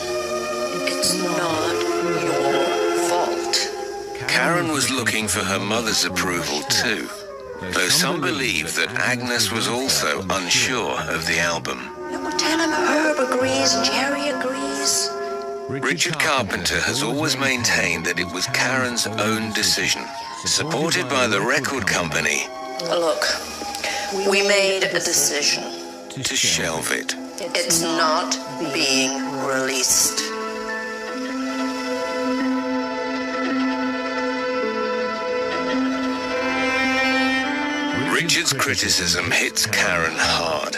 it's not your fault. Karen was looking for her mother's approval too, though some believe that Agnes was also unsure of the album. Tell him Herb agrees, Jerry agrees. Richard Carpenter has always maintained that it was Karen's own decision, supported by the record company. Look, we made a decision. To shelve it. It's not being released. Richard's criticism hits Karen hard.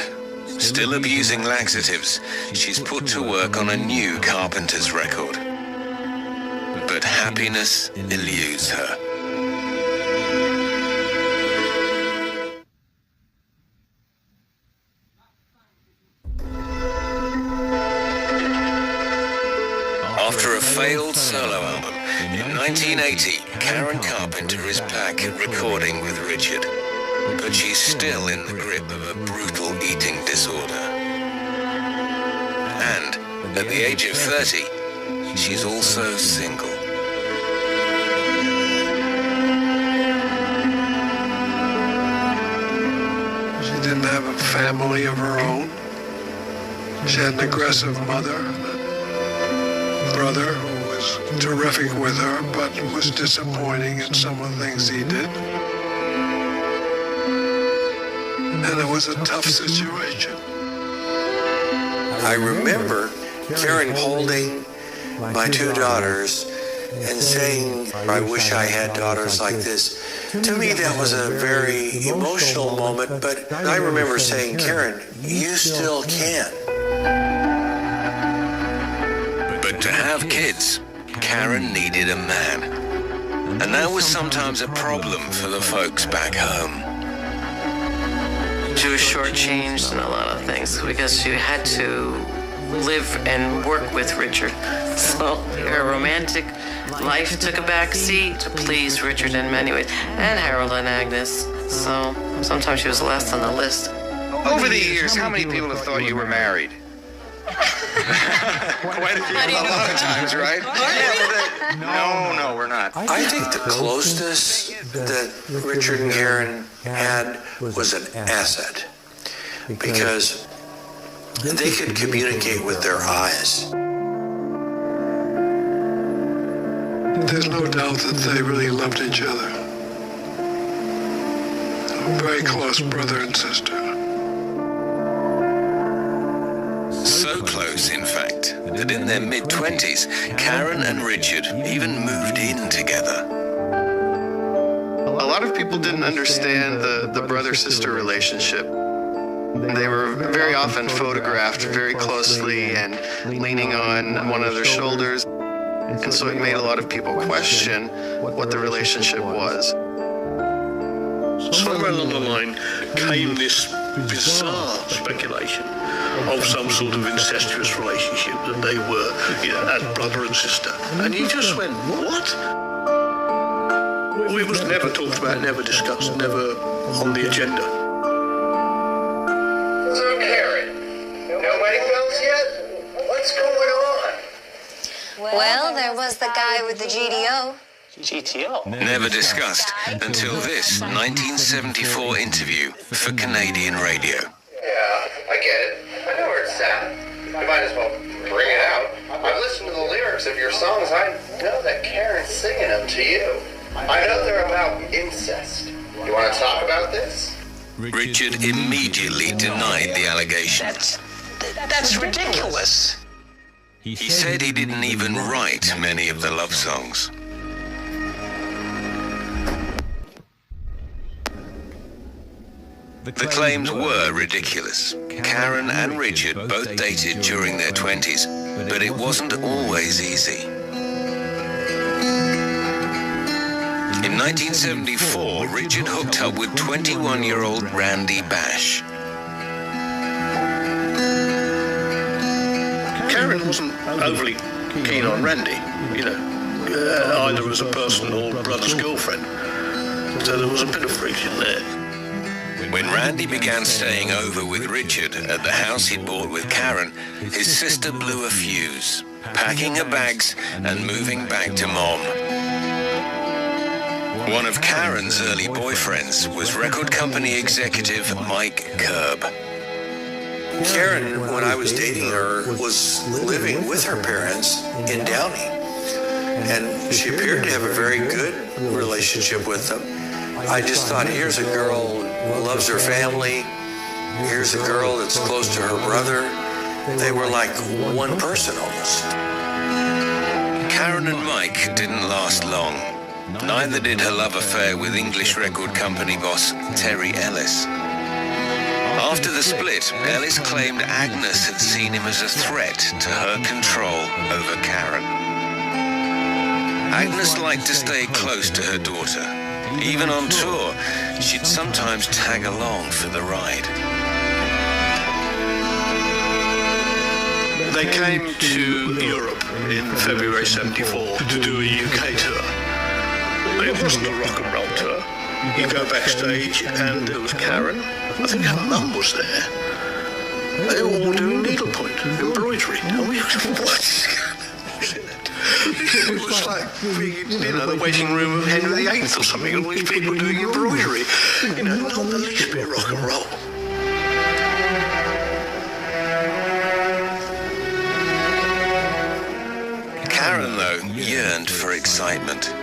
Still abusing laxatives, she's put to work on a new Carpenters record. But happiness eludes her. After a failed solo album, in 1980, Karen Carpenter is back recording with Richard. But she's still in the grip of a brutal eating disorder. And at the age of 30, she's also single. She didn't have a family of her own. She had an aggressive mother, a brother who was terrific with her, but was disappointing in some of the things he did. And it was a tough situation. I remember Karen holding my two daughters and saying, I wish I had daughters like this. To me, that was a very emotional moment, but I remember saying, Karen, you still can. But to have kids, Karen needed a man. And that was sometimes a problem for the folks back home. She was shortchanged in a lot of things because she had to live and work with Richard. So her romantic life took a back seat to please Richard in many ways, and Harold and Agnes. So sometimes she was last on the list. Over the years, how many people have thought you were married? Quite a few. A lot of times, right? No, we're not. I think the closeness that Richard and Karen had was an asset because they could communicate with their eyes. There's no doubt that they really loved each other. A very close brother and sister. So close, in fact, that in their mid-20s, Karen and Richard even moved in together. A lot of people didn't understand the brother-sister relationship. They were very often photographed very closely and leaning on one another's shoulders. And so it made a lot of people question what the relationship was. Somewhere along the line came this bizarre speculation of some sort of incestuous relationship that they were, as brother and sister. And you just went, what? It was never talked about, never discussed, never on the agenda. So, Karen, no wedding bells yet? What's going on? Well, there was the guy with the GDO. GTO? Never discussed until this 1974 interview for Canadian radio. Yeah, I get it. I know where it's at. I might as well bring it out. I've listened to the lyrics of your songs. I know that Karen's singing them to you. I know they're about incest. You want to talk about this? Richard immediately denied the allegation. That's ridiculous. He said he didn't even write many of the love songs. The claims were ridiculous. Karen and Richard both dated during their 20s, but it wasn't always easy. In 1974, Richard hooked up with 21-year-old Randy Bash. Karen wasn't overly keen on Randy, either as a person or brother's girlfriend. So there was a bit of friction there. When Randy began staying over with Richard at the house he'd bought with Karen, his sister blew a fuse, packing her bags and moving back to Mom. One of Karen's early boyfriends was record company executive Mike Curb. Karen, when I was dating her, was living with her parents in Downey. And she appeared to have a very good relationship with them. I just thought, here's a girl who loves her family. Here's a girl that's close to her brother. They were like one person almost. Karen and Mike didn't last long. Neither did her love affair with English record company boss Terry Ellis. After the split, Ellis claimed Agnes had seen him as a threat to her control over Karen. Agnes liked to stay close to her daughter. Even on tour, she'd sometimes tag along for the ride. They came to Europe in February '74 to do a UK tour. It wasn't a rock and roll tour. You go backstage and there was Karen. I think her mum was there. They were all doing needlepoint, embroidery. And we what? It was like being in the waiting room of Henry VIII or something. All these people doing embroidery. Not the least bit rock and roll. Karen, though, yearned for excitement.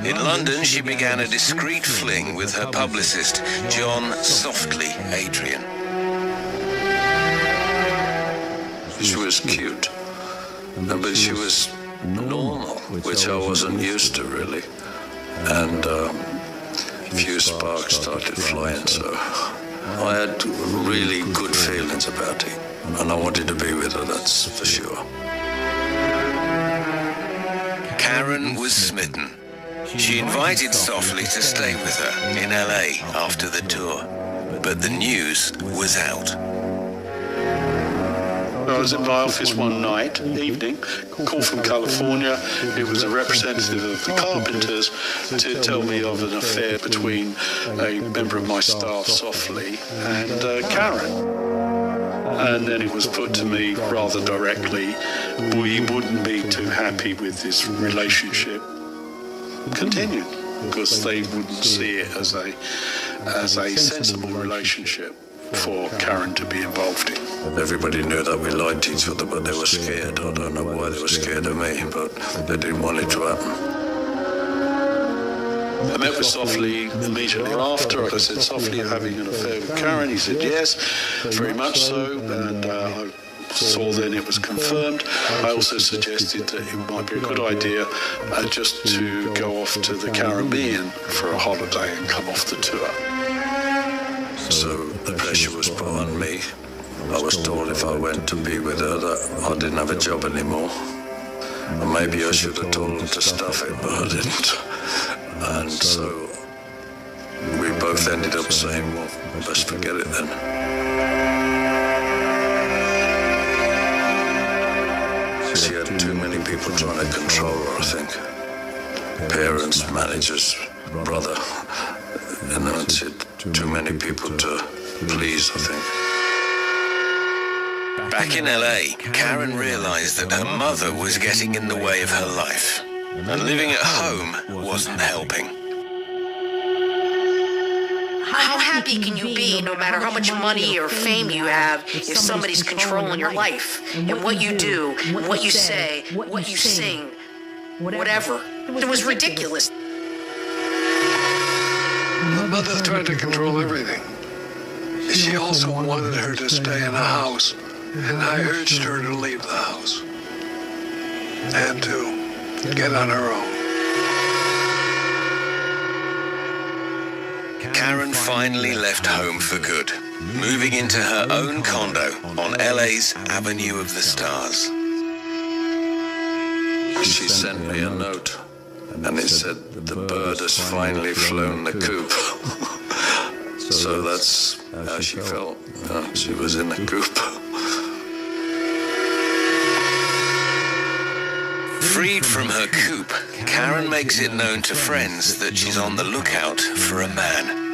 In London, she began a discreet fling with her publicist, John Softly Adrian. She was cute, but she was normal, which I wasn't used to really. And a few sparks started flying, so I had really good feelings about it. And I wanted to be with her, that's for sure. Karen was smitten. She invited Softly to stay with her in LA after the tour, but the news was out. I was in my office one evening, call from California. It was a representative of the Carpenters to tell me of an affair between a member of my staff, Softly, and Karen. And then it was put to me rather directly, we wouldn't be too happy with this relationship continuing, because they wouldn't see it as a sensible relationship for Karen to be involved in. Everybody knew that we liked each other, but they were scared. I don't know why they were scared of me, but they didn't want it to happen. I met with Softly immediately after. I said, Softly, you're having an affair with Karen? He said, yes, very much so. And I saw then it was confirmed. I also suggested that it might be a good idea just to go off to the Caribbean for a holiday and come off the tour. So the pressure was put on me. I was told if I went to be with her that I didn't have a job anymore. And maybe I should have told them to stuff it, but I didn't. And so we both ended up saying, well, best forget it then. She had too many people trying to control her, I think. Parents, managers, brother. And then she had too many people to please, I think. Back in LA, Karen realized that her mother was getting in the way of her life, and living at home wasn't helping. How happy can you be, no matter how much money or fame you have, if somebody's controlling your life and what you do, what you say, what you sing, whatever? It was ridiculous. My mother tried to control everything. She also wanted her to stay in the house, and I urged her to leave the house and to get on her own. Karen finally left home for good, moving into her own condo on LA's Avenue of the Stars. She sent me a note, and it said, the bird has finally flown the coop. So that's how she felt. She was in the coop. Freed from her coop, Karen makes it known to friends that she's on the lookout for a man.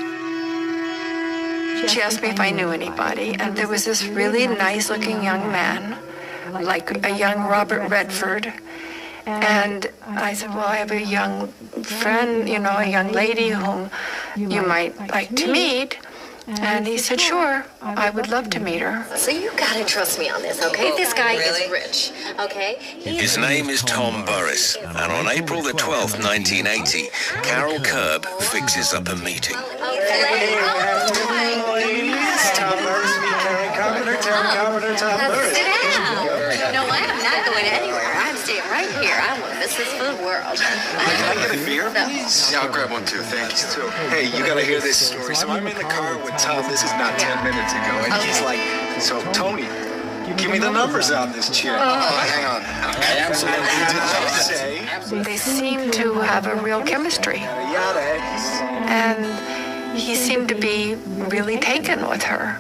she asked me if I knew anybody, and there was this really nice-looking young man, like a young Robert Redford. And I said, well, I have a young friend, you know, a young lady whom you might like to meet. And he said, sure, I would love to meet her. So you gotta trust me on this, okay? This guy is rich, okay? His name is Tom Burris, and on April the 12th, 1980, Carol Curb fixes up a meeting. Tom Burris, Karen Carpenter, Tom Burris. Sit down. No, I am not going anywhere. I'm staying right here. I want this is for the world. Can I get a beer, please? Yeah, I'll grab one too. Thank you. Hey, you gotta hear this story. So I'm in the car with Tom. This is not 10 minutes ago, and he's like, "So Tony, give me the numbers on this chick." Hang on. I absolutely did not say. They seem to have a real chemistry. And he seemed to be really taken with her.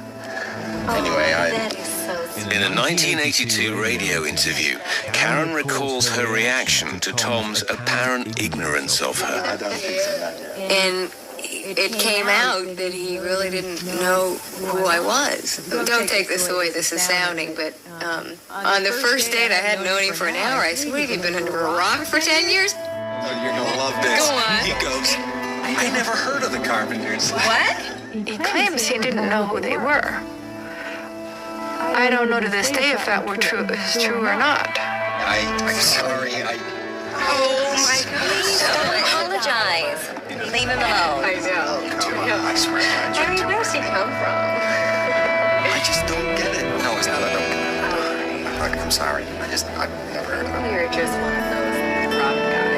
Anyway, In a 1982 radio interview, Karen recalls her reaction to Tom's apparent ignorance of her. And it came out that he really didn't know who I was. Don't take this the way this is sounding, but on the first date I hadn't known him for an hour. I said, what have you been under a rock for 10 years? You're gonna love this. Go on. He goes, I never heard of the Carpenters. What? He claims he didn't know who they were. I don't know to this day if that were true or not. I'm sorry. Oh my God! Don't apologize. Leave him alone. I know. Come on, I swear to God. I mean, where's he come from? I just don't get it. No, it's not that I don't get it. I'm sorry. I've never heard of it. You're just one of those rock guys.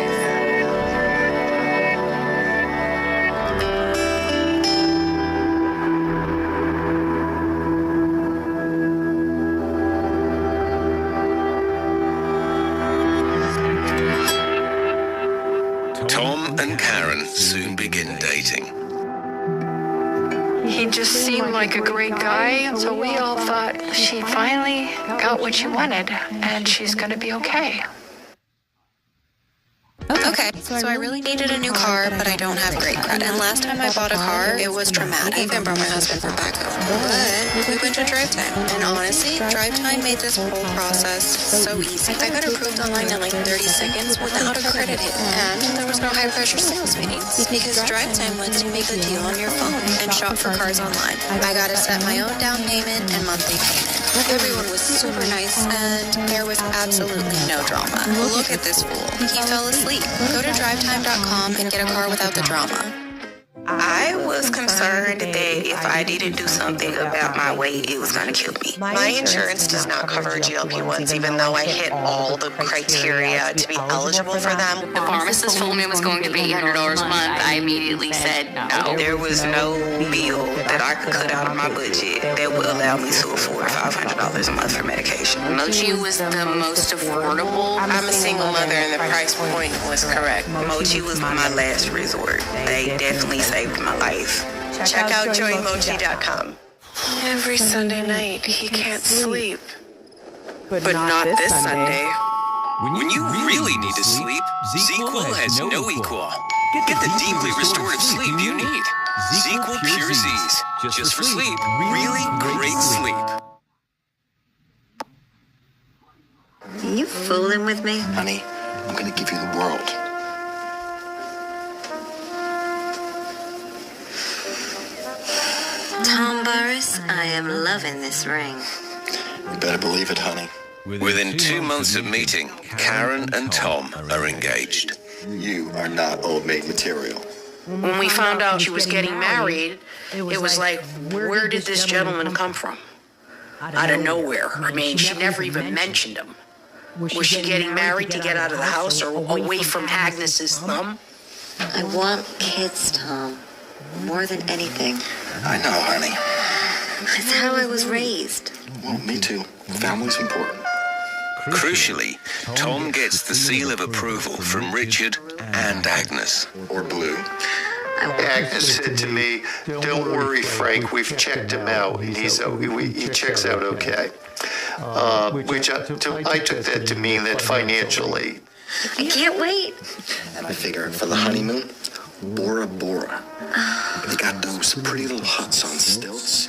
Tom and Karen soon begin dating. He just seemed like a great guy, and so we all thought she finally got what she wanted, and she's going to be okay. Okay, so I really needed a new car, but I don't have great credit. And last time I bought a car, it was traumatic and brought my husband from back home. But we went to Drive Time. And honestly, Drive Time made this whole process so easy. I got approved online in like 30 seconds without a credit hit. And there was no high-pressure sales meetings. Because Drive Time lets you make a deal on your phone and shop for cars online. I got to set my own down payment and monthly payment. Everyone was super nice, and there was absolutely no drama. Look at this fool. He fell asleep. Go to drivetime.com and get a car without the drama. I was concerned that if I didn't do something about my weight, it was going to kill me. My insurance does not cover GLP-1s, even though I hit all the criteria to be eligible for them. The pharmacist told me it was going to be $800 a month. I immediately said no. There was no bill that I could cut out of my budget that would allow me to afford $500 a month for medication. Mochi was the most affordable. I'm a single mother, and the price point was correct. Mochi was my last resort. They definitely saved my life. Check out joymochi.com. Every Sunday night, he can't sleep. But not this Sunday. When you really need to sleep, ZQL has no equal. Get the deeply restorative sleep you need. ZQL Pure Z's. Just for sleep. Really great sleep. Are you fooling with me? Honey, I'm gonna give you the world. Tom Burris, I am loving this ring. You better believe it, honey. Within 2 months of meeting, Karen and Tom are engaged. You are not old maid material. When we found out she was getting married, it was like, where did this gentleman come from? Out of nowhere. I mean, she never even mentioned him. Was she getting married to get out of the house or away from Agnes's thumb? I want kids, Tom. More than anything. I know, honey. That's how I was raised. Well, me too. Family's important. Crucially, Tom gets the seal of approval from Richard and Agnes. Or Blue. Agnes said to me, "Don't worry, Frank. We've checked him out. He checks out okay." Which I took that to mean that financially. I can't wait. And I figure for the honeymoon, Bora Bora. They got those pretty little huts on stilts.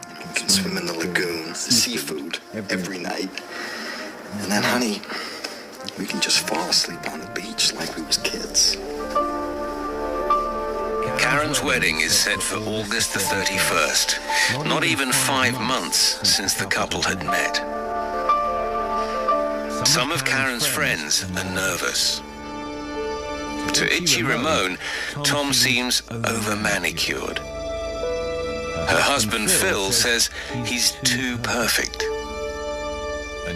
You can swim in the lagoon, seafood, every night. And then, honey, we can just fall asleep on the beach like we was kids. Karen's wedding is set for August the 31st, not even 5 months since the couple had met. Some of Karen's friends are nervous. To Itchy Ramon, Tom seems over-manicured. Her husband Phil says he's too perfect.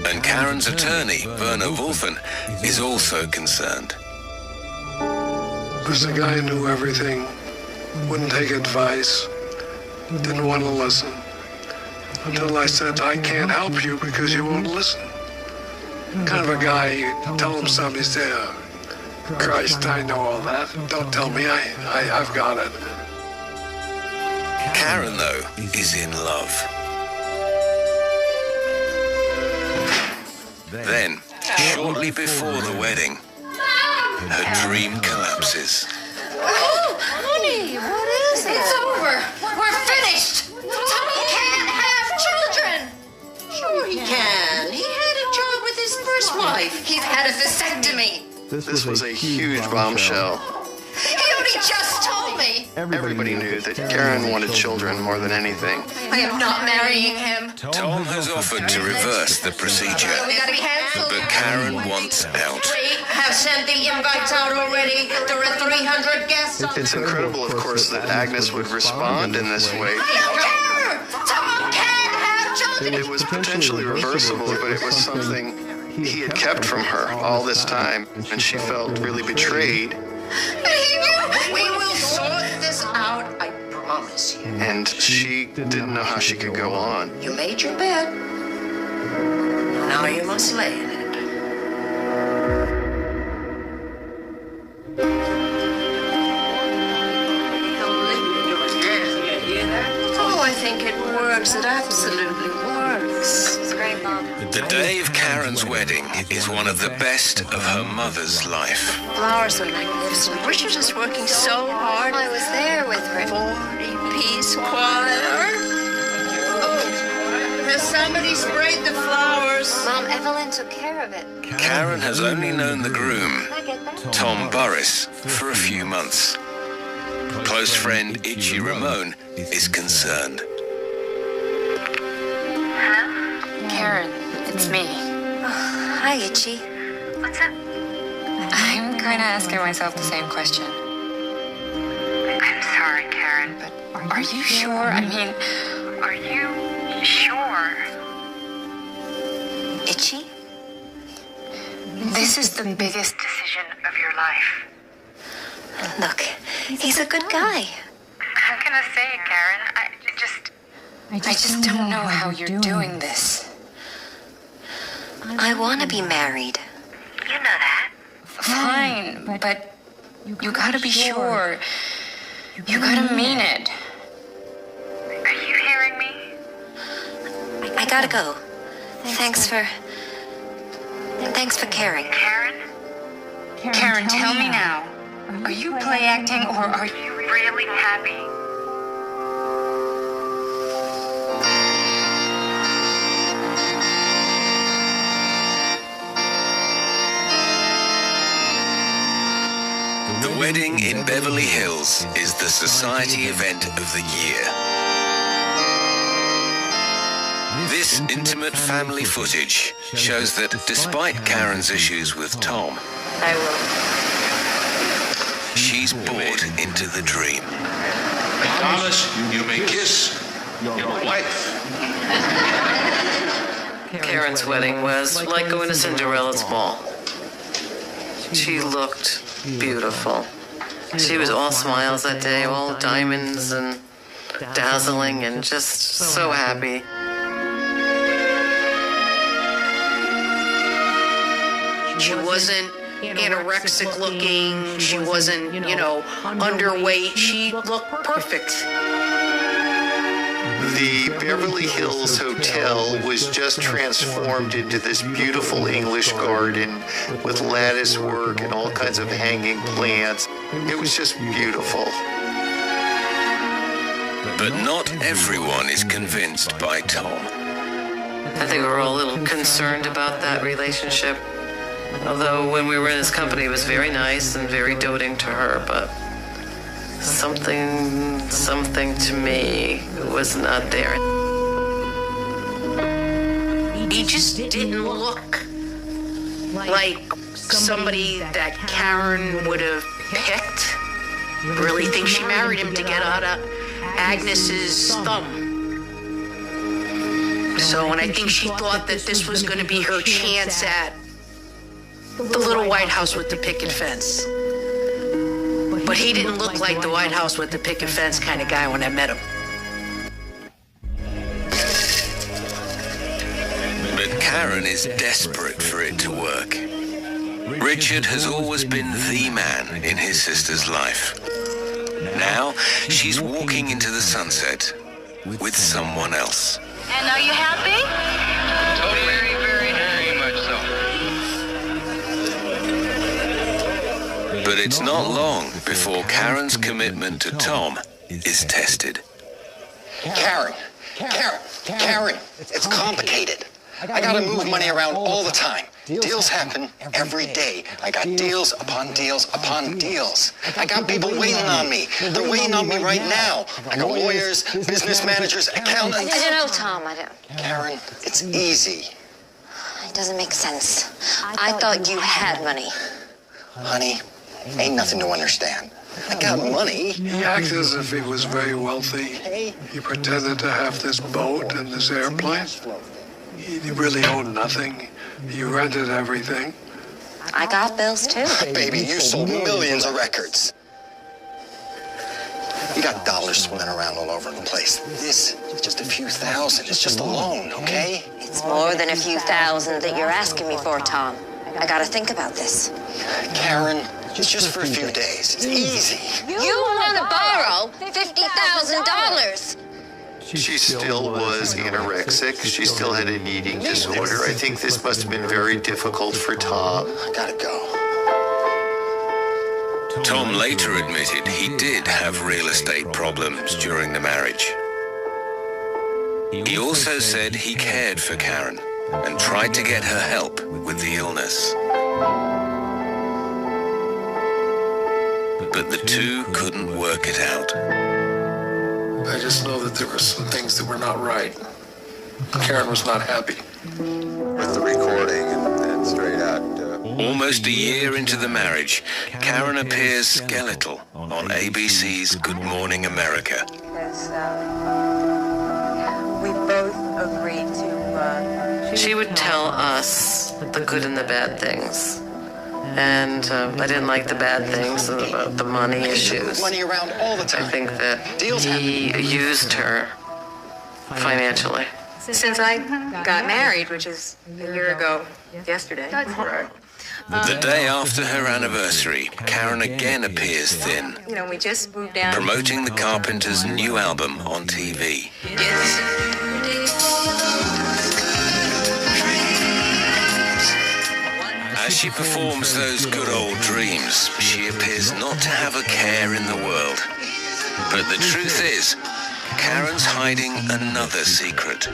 And Karen's attorney, Werner Wolfen, is also concerned. There's a guy who knew everything, wouldn't take advice, didn't want to listen, until I said, I can't help you because you won't listen. Kind of a guy, you tell him something, he say, Christ, I know all that. Don't tell me, I've got it. Karen, though, is in love. Then, shortly before the wedding, her dream collapses. Oh, honey, what is it? It's over. We're finished. Tommy can't have children. Sure he can. He had a child with his first wife. He's had a vasectomy. This was a huge bombshell. He only just told me. Everybody knew that Karen wanted children more than anything. I am not marrying him. Tom has offered to reverse the procedure, We gotta cancel. but Karen wants out. We have sent the invites out already. There are 300 guests. It's incredible, of course, that Agnes would respond in this way. I don't care. Tom can't have children. It was potentially reversible, but it was something he had kept from her all this time, and she felt really betrayed. But he knew. We will sort this out, I promise you. And she didn't know how she could go on. You made your bed. Now you must lay in it. Oh, I think it works. It absolutely works. It's great, Mom. The day of Karen's wedding is one of the best of her mother's life. Flowers are magnificent. Richard is working so hard. I was there with her. 40-piece choir. Oh, has somebody sprayed the flowers? Mom, Evelyn took care of it. Karen has only known the groom, Tom Burris, for a few months. Close friend Itchy Ramon is concerned. Karen, it's me. Hi, Itchy. What's up? I'm kind of asking myself the same question. I'm sorry, Karen, but are you sure? I mean, are you sure? Itchy? This is the biggest decision of your life. Look, he's a good guy. How can I say it, Karen? I just don't know how you're doing this. I want to be married. You know that. Fine, but you gotta be sure. You gotta mean it. Are you hearing me? I gotta go. Thanks for caring. Karen, tell me now. Are you play acting or are you really happy? The wedding in Beverly Hills is the society event of the year. This intimate family footage shows that despite Karen's issues with Tom, I will. she's bought into the dream. I promise you may kiss your wife. Karen's wedding was like going to Cinderella's ball. She looked beautiful. She was all smiles that day, all diamonds and dazzling and just so happy. She wasn't anorexic looking. She wasn't, underweight. She looked perfect. The Beverly Hills Hotel was just transformed into this beautiful English garden with lattice work and all kinds of hanging plants. It was just beautiful. But not everyone is convinced by Tom. I think we were all a little concerned about that relationship. Although when we were in his company, he was very nice and very doting to her, but something to me was not there. He just didn't look like somebody that Karen would have picked. Really think she married him to get out of Agnes's thumb. So, and I think she thought that this was going to be her chance at the little White House with the picket fence. But he didn't look like the White House with the picket fence kind of guy when I met him. But Karen is desperate for it to work. Richard has always been the man in his sister's life. Now, she's walking into the sunset with someone else. And are you happy? Totally, very much so. But it's not long before Karen's commitment to Tom is tested. Karen, it's complicated. I gotta move money around all the time. Deals happen every day. I got deals upon deals upon deals. I got people waiting on me. They're waiting on me right now. I got lawyers, business managers, accountants. I don't know, Tom. I don't. Karen, it's easy. It doesn't make sense. I thought you had money. Honey, ain't nothing to understand. I got money. He acted as if he was very wealthy. He pretended to have this boat and this airplane. He really owned nothing. He rented everything. I got bills too. Baby, you sold millions of records. You got dollars swimming around all over the place. This is just a few thousand. It's just a loan, okay? It's more than a few thousand that you're asking me for, Tom. I gotta think about this. Karen, it's just for a few days. It's easy. You want to borrow $50,000? She still was anorexic. She still had an eating disorder. I think this must have been very difficult for Tom. I gotta go. Tom later admitted he did have real estate problems during the marriage. He also said he cared for Karen and tried to get her help with the illness. But the two couldn't work it out. I just know that there were some things that were not right. Karen was not happy. With the recording and straight out. Almost a year into the marriage, Karen appears skeletal on ABC's Good Morning America. Because we both agreed to... She would tell us the good and the bad things. And I didn't like the bad things about the money issues. Money around all the time. I think that he used her financially. Since I got married, which is a year ago yesterday. That's correct. The day after her anniversary, Karen again appears thin, You know, we just moved down. promoting the Carpenters' new album on TV. As she performs those good old dreams, she appears not to have a care in the world. But the truth is, Karen's hiding another secret.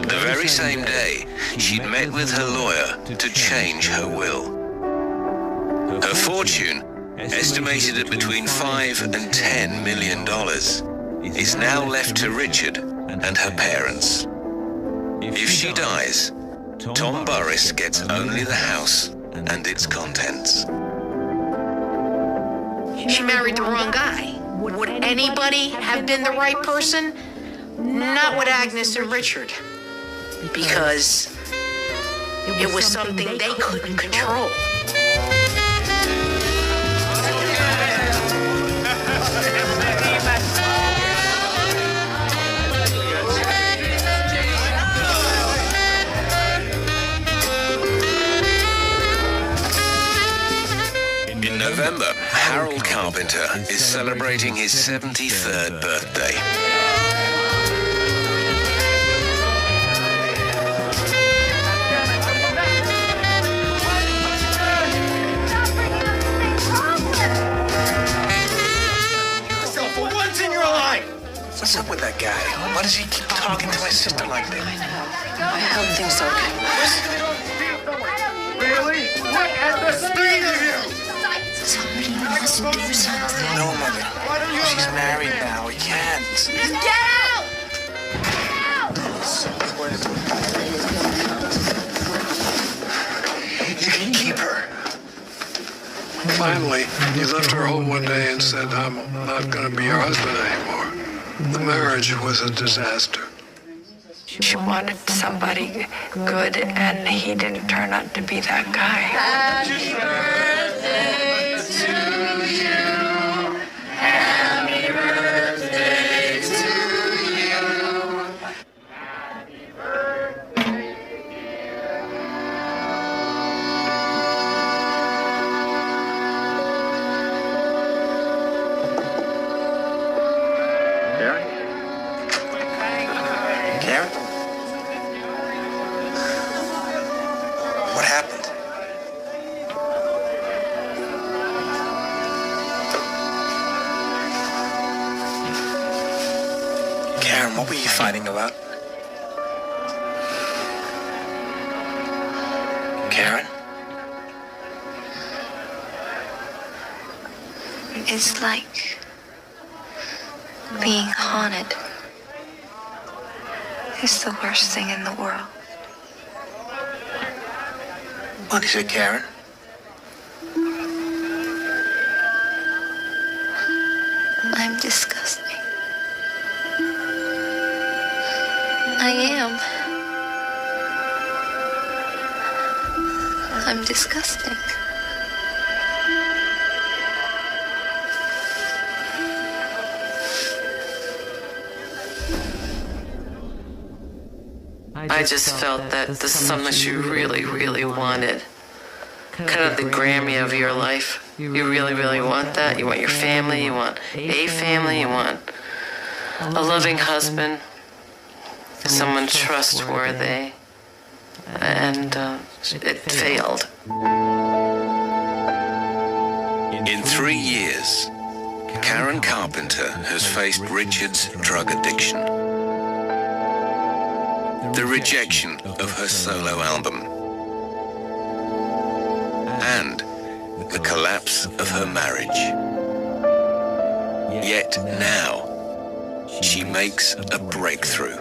The very same day, she'd met with her lawyer to change her will. Her fortune, estimated at between $5 and $10 million, is now left to Richard and her parents. If she dies, Tom Burris gets only the house and its contents. She married the wrong guy. Would anybody have been the right person? Not with Agnes and Richard. Because it was something they couldn't control. In November, Harold Carpenter is celebrating his 73rd birthday. What's up with that guy? Why does he keep talking to my sister like that? I hope things are okay. Really? Look at the speed of you! Somebody must do something. No, Mother. She's married now. We can't. Just get out! You can keep her. Finally, he left her home one day and said, I'm not going to be your husband anymore. The marriage was a disaster. She wanted somebody good, and he didn't turn out to be that guy. Happy birthday to you. Happy birthday to you. Happy birthday, Karen? What happened? Karen, what were you fighting about? Karen? It's like being haunted. It's the worst thing in the world. What is it, Karen? I'm disgusting. I am. I'm disgusting. I just felt that this is something that you really, really wanted. Kind of the Grammy of your life. You really, really want that. You want your family. You want a family. You want a loving husband. Someone trustworthy. And it failed. In 3 years, Karen Carpenter has faced Richard's drug addiction, the rejection of her solo album, and the collapse of her marriage. Yet now, she makes a breakthrough.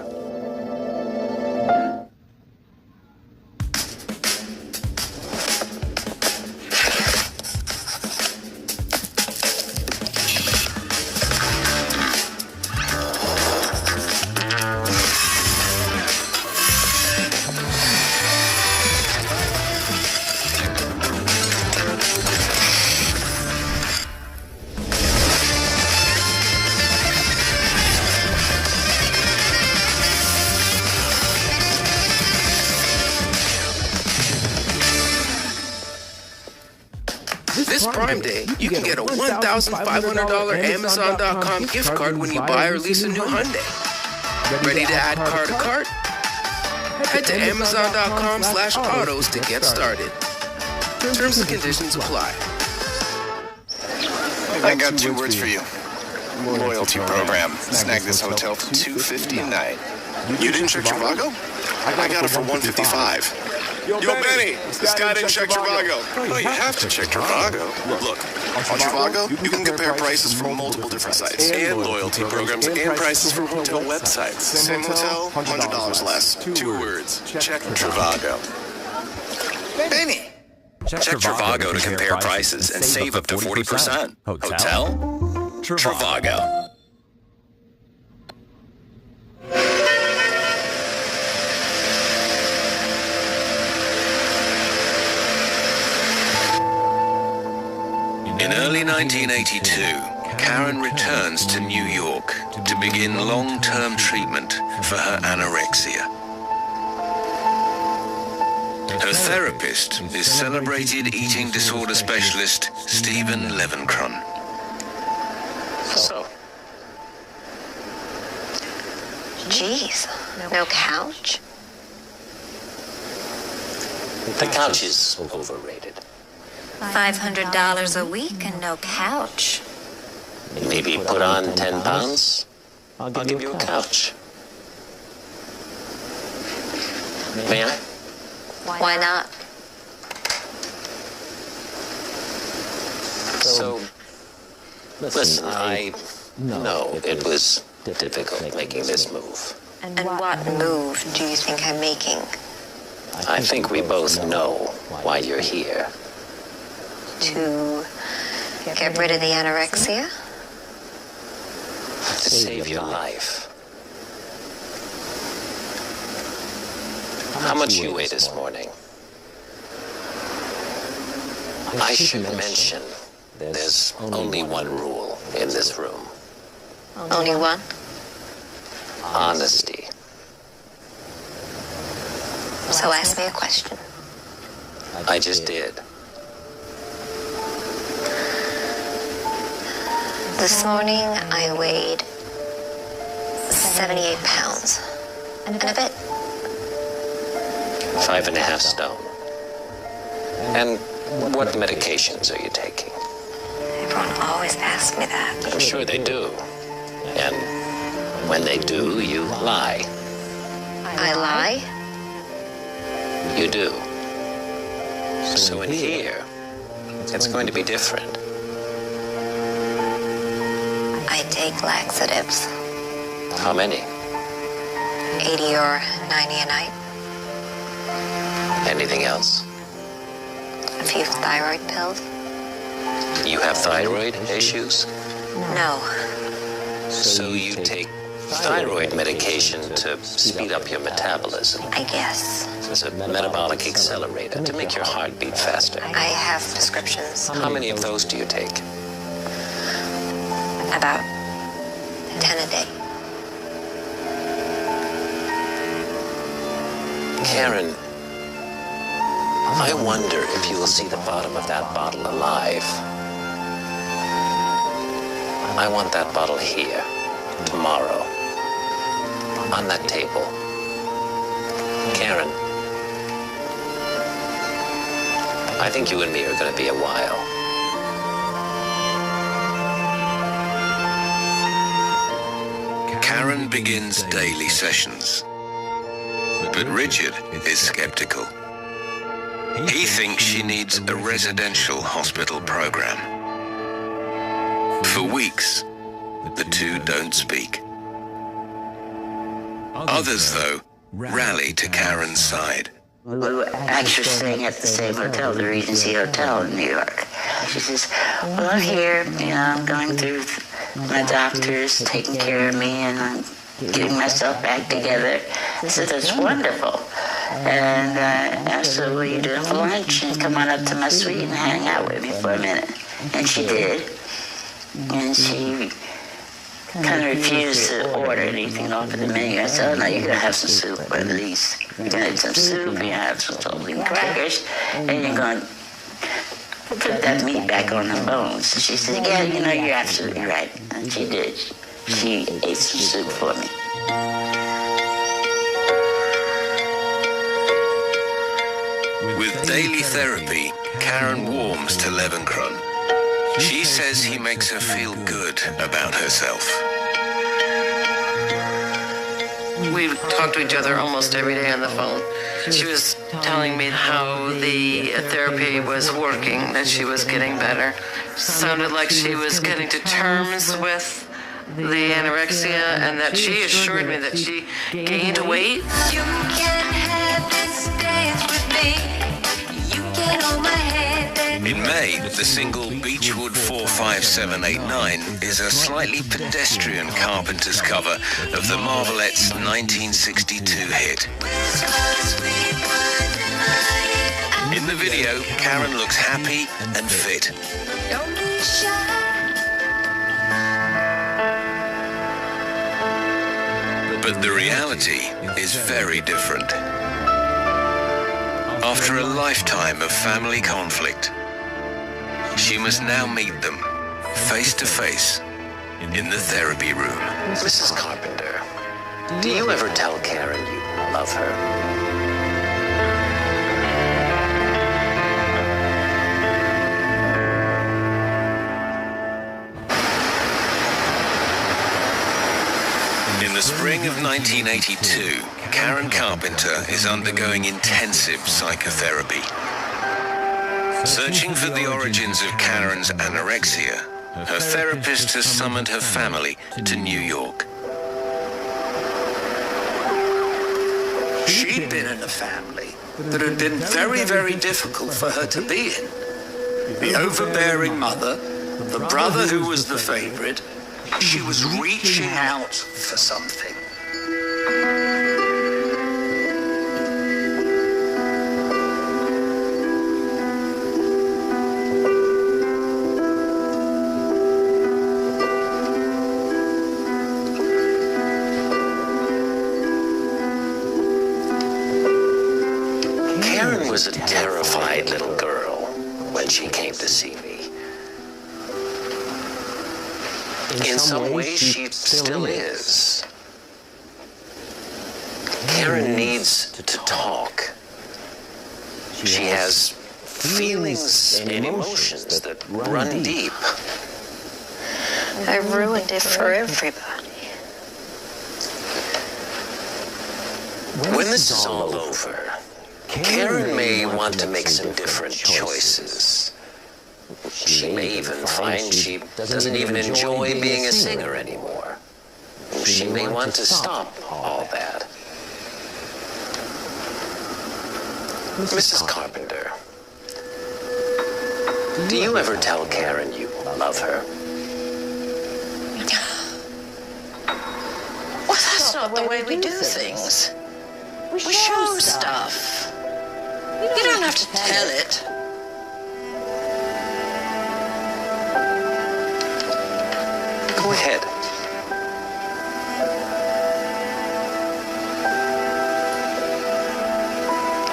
This Prime Day, you can get a $1,500 Amazon.com gift card when you buy or lease a new Hyundai. Ready to add car to cart? Head to Amazon.com/autos to get started. Terms and conditions apply. I got 2 words for you. Loyalty program. Snag this hotel for $250 a night. You didn't check Trivago? I got it for $155. Yo, Benny, this guy didn't check Trivago. Oh, you have to check Trivago. Look, on Trivago, you can compare prices from multiple different sites. And loyalty programs and prices from hotel websites. Same hotel, $100 less. 2 words. Check Trivago. Benny! Check Trivago to compare prices and save up to 40%. Hotel? Trivago. In early 1982, Karen returns to New York to begin long-term treatment for her anorexia. Her therapist is celebrated eating disorder specialist Stephen Levenkron. So, Jeez, no couch? The couch is overrated. $500 a week and no couch. Maybe put on 10 pounds? I'll give you a couch. May I? Why not? So, listen, I know it was difficult making this move. And what move do you think I'm making? I think we both know why you're here. To get rid of the anorexia? To save your life. How much you weigh this morning? I should mention, there's only one rule in this room. Only one? Honesty. So ask me a question. I just did. This morning I weighed 78 pounds. And a bit. 5.5 stone. And what medications are you taking? Everyone always asks me that. I'm sure they do. And when they do, you lie. I lie? You do. So in here, it's going to be different. I take laxatives. How many? 80 or 90 a night. Anything else? A few thyroid pills. You have thyroid issues? No. So you take thyroid medication to speed up your metabolism. I guess. It's a metabolic accelerator to make your heart beat faster. I have prescriptions. How many of those do you take? About 10 a day. Karen, I wonder if you will see the bottom of that bottle alive. I want that bottle here, tomorrow, on that table. Karen, I think you and me are going to be a while. Karen begins daily sessions, but Richard is skeptical. He thinks she needs a residential hospital program. For weeks, the two don't speak. Others, though, rally to Karen's side. We were actually staying at the same hotel, the Regency Hotel in New York. She says, well, I'm here, I'm going through my doctors taking care of me, and I'm getting myself back together. I said, that's wonderful. And I asked her, what are you doing for lunch? And come on up to my suite and hang out with me for a minute. And she did. And she kind of refused to order anything off of the menu. I said, oh, no, you're going to have some soup, or at least. You're going to have some soup, you're going to have some salted crackers, and you're going to put that meat back on the bones. And she said, yeah, you're absolutely right. And she did. She ate some soup for me. With daily therapy, Karen warms to Levenkron. She says he makes her feel good about herself. We talk to each other almost every day on the phone. She was telling me how the therapy was working, that she was getting better. Sounded like she was getting to terms with the anorexia, and that she assured me that she gained weight. You can have this dance with me. You can hold my hand. In May, the single Beechwood 45789 is a slightly pedestrian Carpenters cover of the Marvelettes' 1962 hit. In the video, Karen looks happy and fit. Don't be shy. But the reality is very different. After a lifetime of family conflict, she must now meet them face to face in the therapy room. Mrs. Carpenter, do you ever tell Karen you love her? In the spring of 1982, Karen Carpenter is undergoing intensive psychotherapy. Searching for the origins of Karen's anorexia, her therapist has summoned her family to New York. She'd been in a family that had been very, very difficult for her to be in. The overbearing mother, the brother who was the favorite. She was reaching out for something. Karen was a terrified little girl when she came to see me. In some ways, she still is. Karen needs to talk. She has feelings and emotions that run deep. I ruined it for everybody. When this is all over, Karen may want to make some different choices. She may even find she doesn't even enjoy being a singer anymore. She may want to stop all that. Mrs. Carpenter, do you ever tell Karen you love her? Well, that's not the way we do things. We show stuff. You don't have to tell it. Go ahead.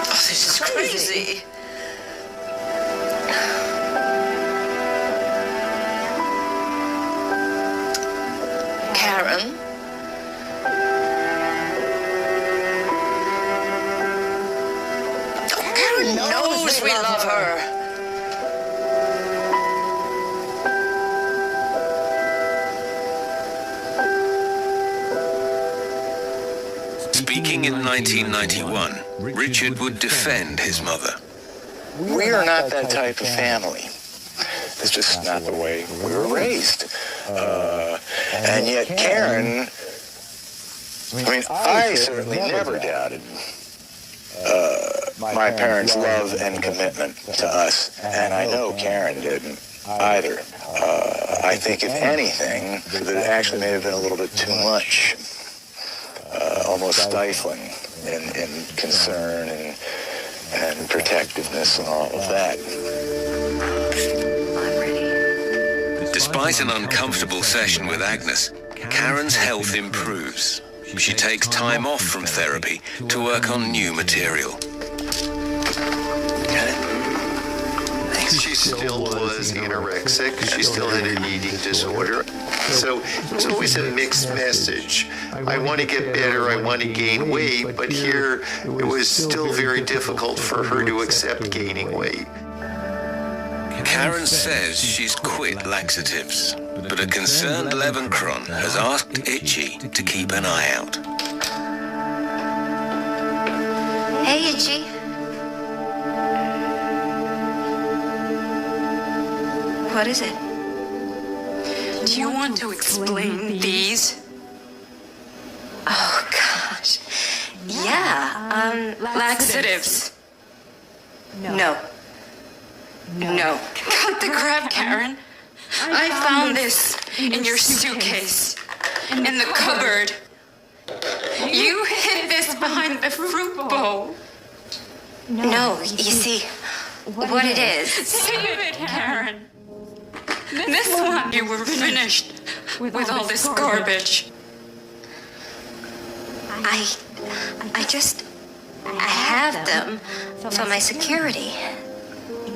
Oh, this is crazy. Karen? Karen knows we love her. Speaking in 1991, Richard would defend his mother. We are not that type of family. It's just not the way we were raised. And yet Karen, I certainly never doubted my parents' love and commitment to us, and I know Karen didn't either. I think, if anything, that it actually may have been a little bit too much. Almost stifling in concern and protectiveness and all of that. Despite an uncomfortable session with Agnes, Karen's health improves. She takes time off from therapy to work on new material. She still was anorexic. She still had an eating disorder. So it's always a mixed message. I want to get better, I want to gain weight, but here it was still very difficult for her to accept gaining weight. Karen says she's quit laxatives, but a concerned Levenkron has asked Itchy to keep an eye out. Hey, Itchy. What is it? Do you want to explain these? Oh, gosh. Yeah, Laxatives. No. Cut the crap, Karen. I found this in your suitcase, in the cupboard. You hid this behind the fruit bowl. No, you see, what it is. Save it, Karen. This one you were finished with all this garbage. I have them for my security.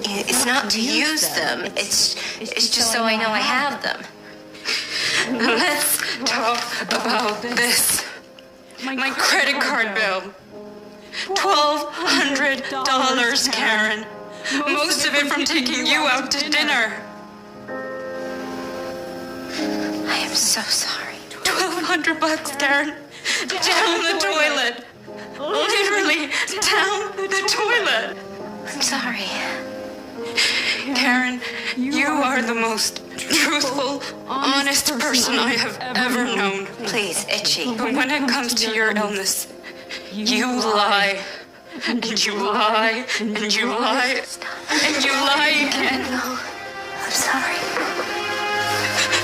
It's not to use them. It's just so I know I have them. Let's talk about this. My credit card bill. $1,200, Karen. Most of it from taking you out to dinner. I am so sorry. $1,200. $100, Karen. Down the toilet. Literally down the toilet. I'm sorry. Karen, you are the most truthful, honest person I have ever known. Please, Itchy. But when it comes to your illness, you lie. And you lie. And you lie. And you lie again. I'm sorry.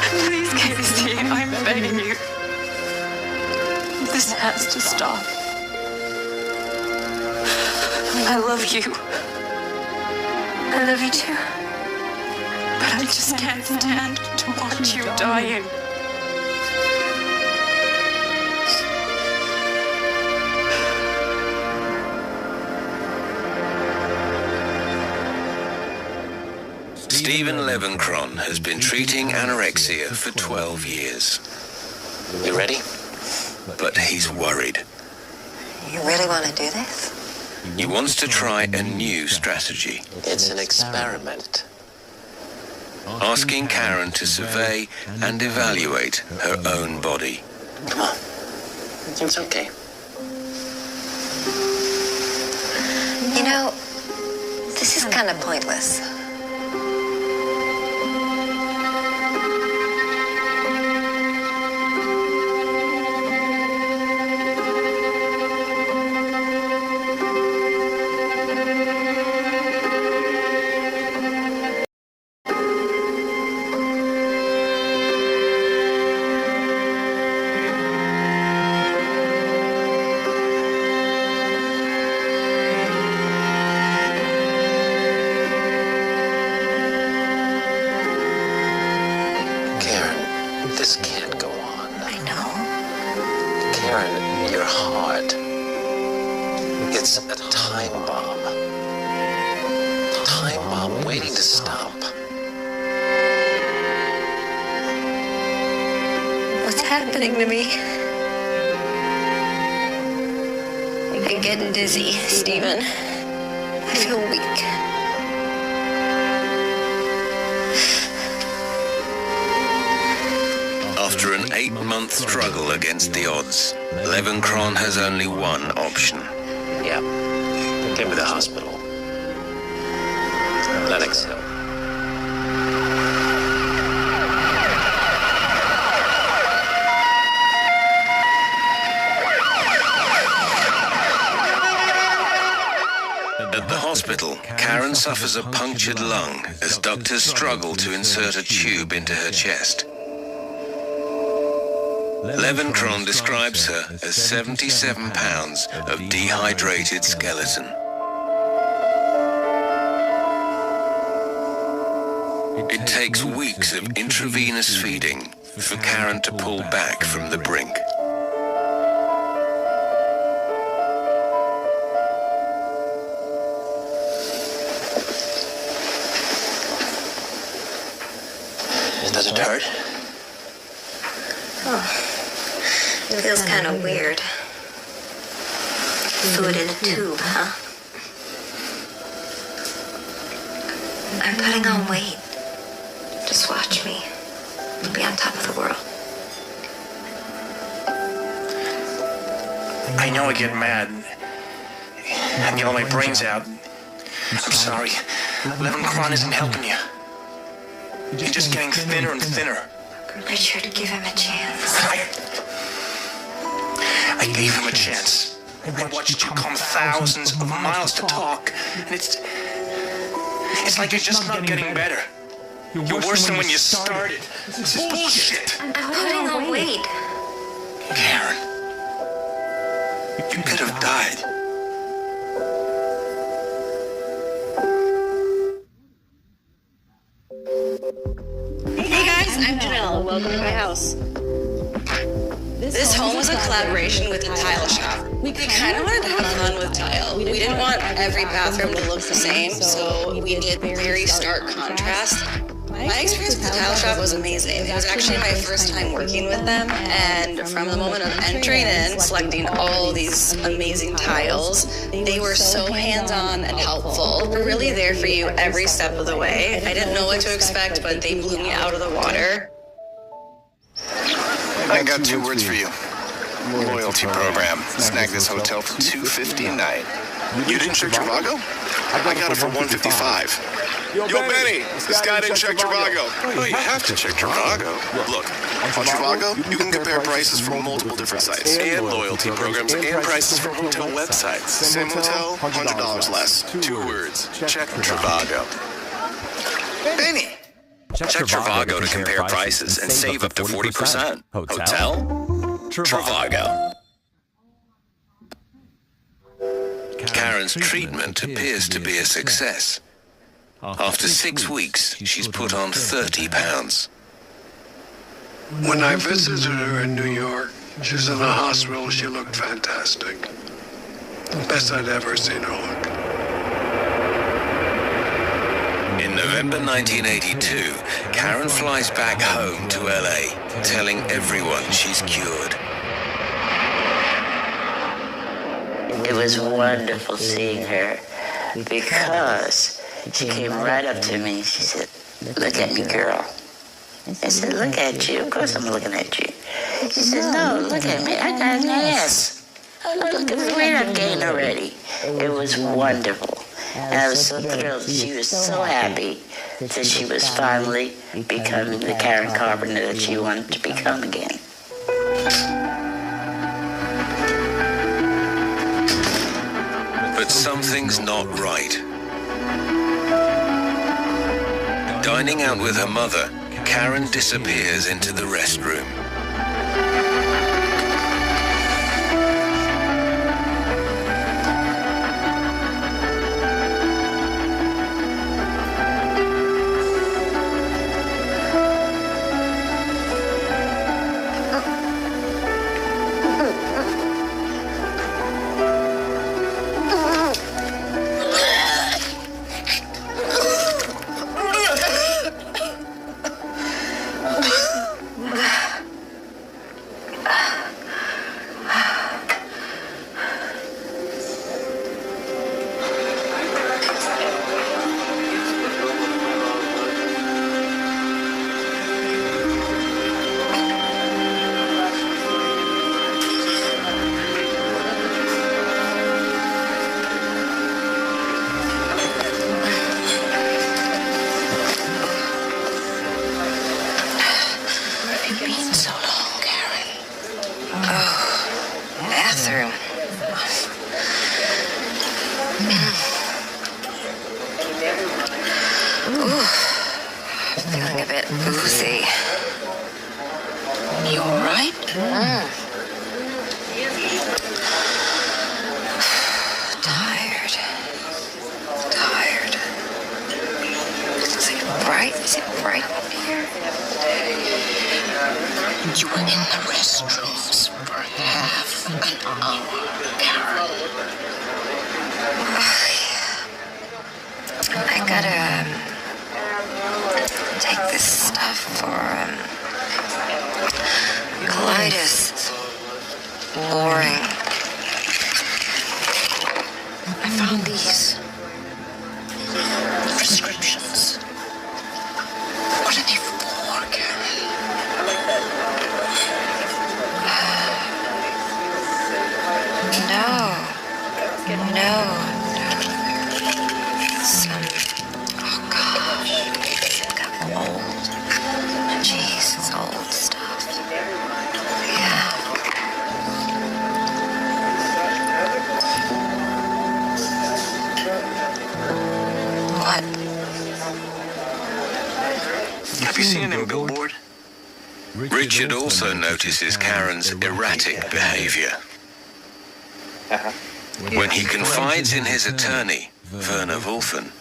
Please, Casey, I'm begging you. This has to stop. I love you. I love you too. But I just can't stand to watch you dying. Stephen Levenkron has been treating anorexia for 12 years. You ready? But he's worried. You really want to do this? He wants to try a new strategy. It's an experiment. Asking Karen to survey and evaluate her own body. Come on. It's okay. You know, this is kind of pointless. This can't go on. I know. Karen, your heart. It's a time bomb. A time bomb waiting to stop. What's happening to me? I'm getting dizzy, Stephen. I feel weak. After an 8-month struggle against the odds, Levenkron has only one option. Yeah. Get me to the hospital. Lennox Hill. At the hospital, Karen suffers a punctured lung as doctors struggle to insert a tube into her chest. Levenkron describes her as 77 pounds of dehydrated skeleton. It takes weeks of intravenous feeding for Karen to pull back from the brink. Does it hurt? Oh. It feels kind of weird. Food in a tube, huh? I'm putting on weight. Just watch me. I'll be on top of the world. I know I get mad and yell my brains out. I'm sorry. Levenkron isn't helping you. You're just getting thinner and thinner. Richard, give him a chance. I gave him a chance. I watched you come thousands of miles to talk, and it's like you're just not getting better. You're worse than when you started. This is bullshit. I'm putting on weight. Karen, you could have died. Hey guys, I'm Janelle. Welcome to my house. This home was a collaboration with a tile shop. We kind of wanted to have fun with tile. We didn't want every bathroom to look the same, so we did very stark contrast. My experience with the tile shop was amazing. It was actually my first time working with them, and from the moment of entering in, selecting all these amazing tiles, they were so hands-on and helpful. They're really there for you every step of the way. I didn't know what to expect, but they blew me out of the water. I got 2 words for you. Loyalty program. Snag this hotel for $250 a night. You didn't check Trivago? I got it for $155. Yo, Benny, this guy didn't check Trivago. Oh, you have to check Trivago. Look, on Trivago, you can compare prices from multiple different sites. And loyalty programs and prices from hotel websites. Same hotel, $100 less. 2 words. Check Trivago. Benny! Check Trivago to compare prices and save up to 40%. Hotel? Trivago. Karen's treatment appears to be a success. After 6 weeks, she's put on 30 pounds. When I visited her in New York, she was in a hospital. She looked fantastic. Best I'd ever seen her look. In November 1982, Karen flies back home to LA, telling everyone she's cured. It was wonderful seeing her because she came right up to me. She said, "Look at me, girl." I said, "Look at you." Of course I'm looking at you. She said, "No, look at me. I got an ass. Look at the weight I've gained already." It was wonderful. And I was so thrilled. She was so happy that she was finally becoming the Karen Carpenter that she wanted to become again. But something's not right. Dining out with her mother, Karen disappears into the restroom. Feeling a bit oozy. You all right? Tired. Is it bright? Is it bright up here? You were in the restrooms for half an hour, Karen. I gotta take this stuff for colitis. Boring. I found these prescriptions. What are they for, Karen? No. Some, oh gosh, got old. Jeez, it's old stuff. Yeah. What? Have you seen it in Billboard? Richard also notices Karen's erratic behavior. When he confides in his attorney, Werner Wolfen,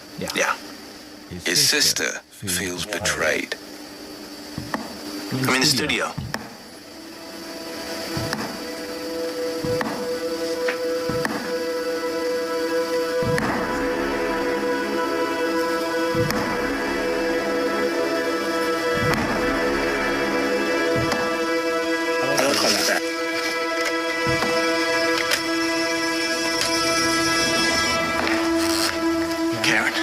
his sister feels betrayed. I'm in the studio. I'll call you back. Karen.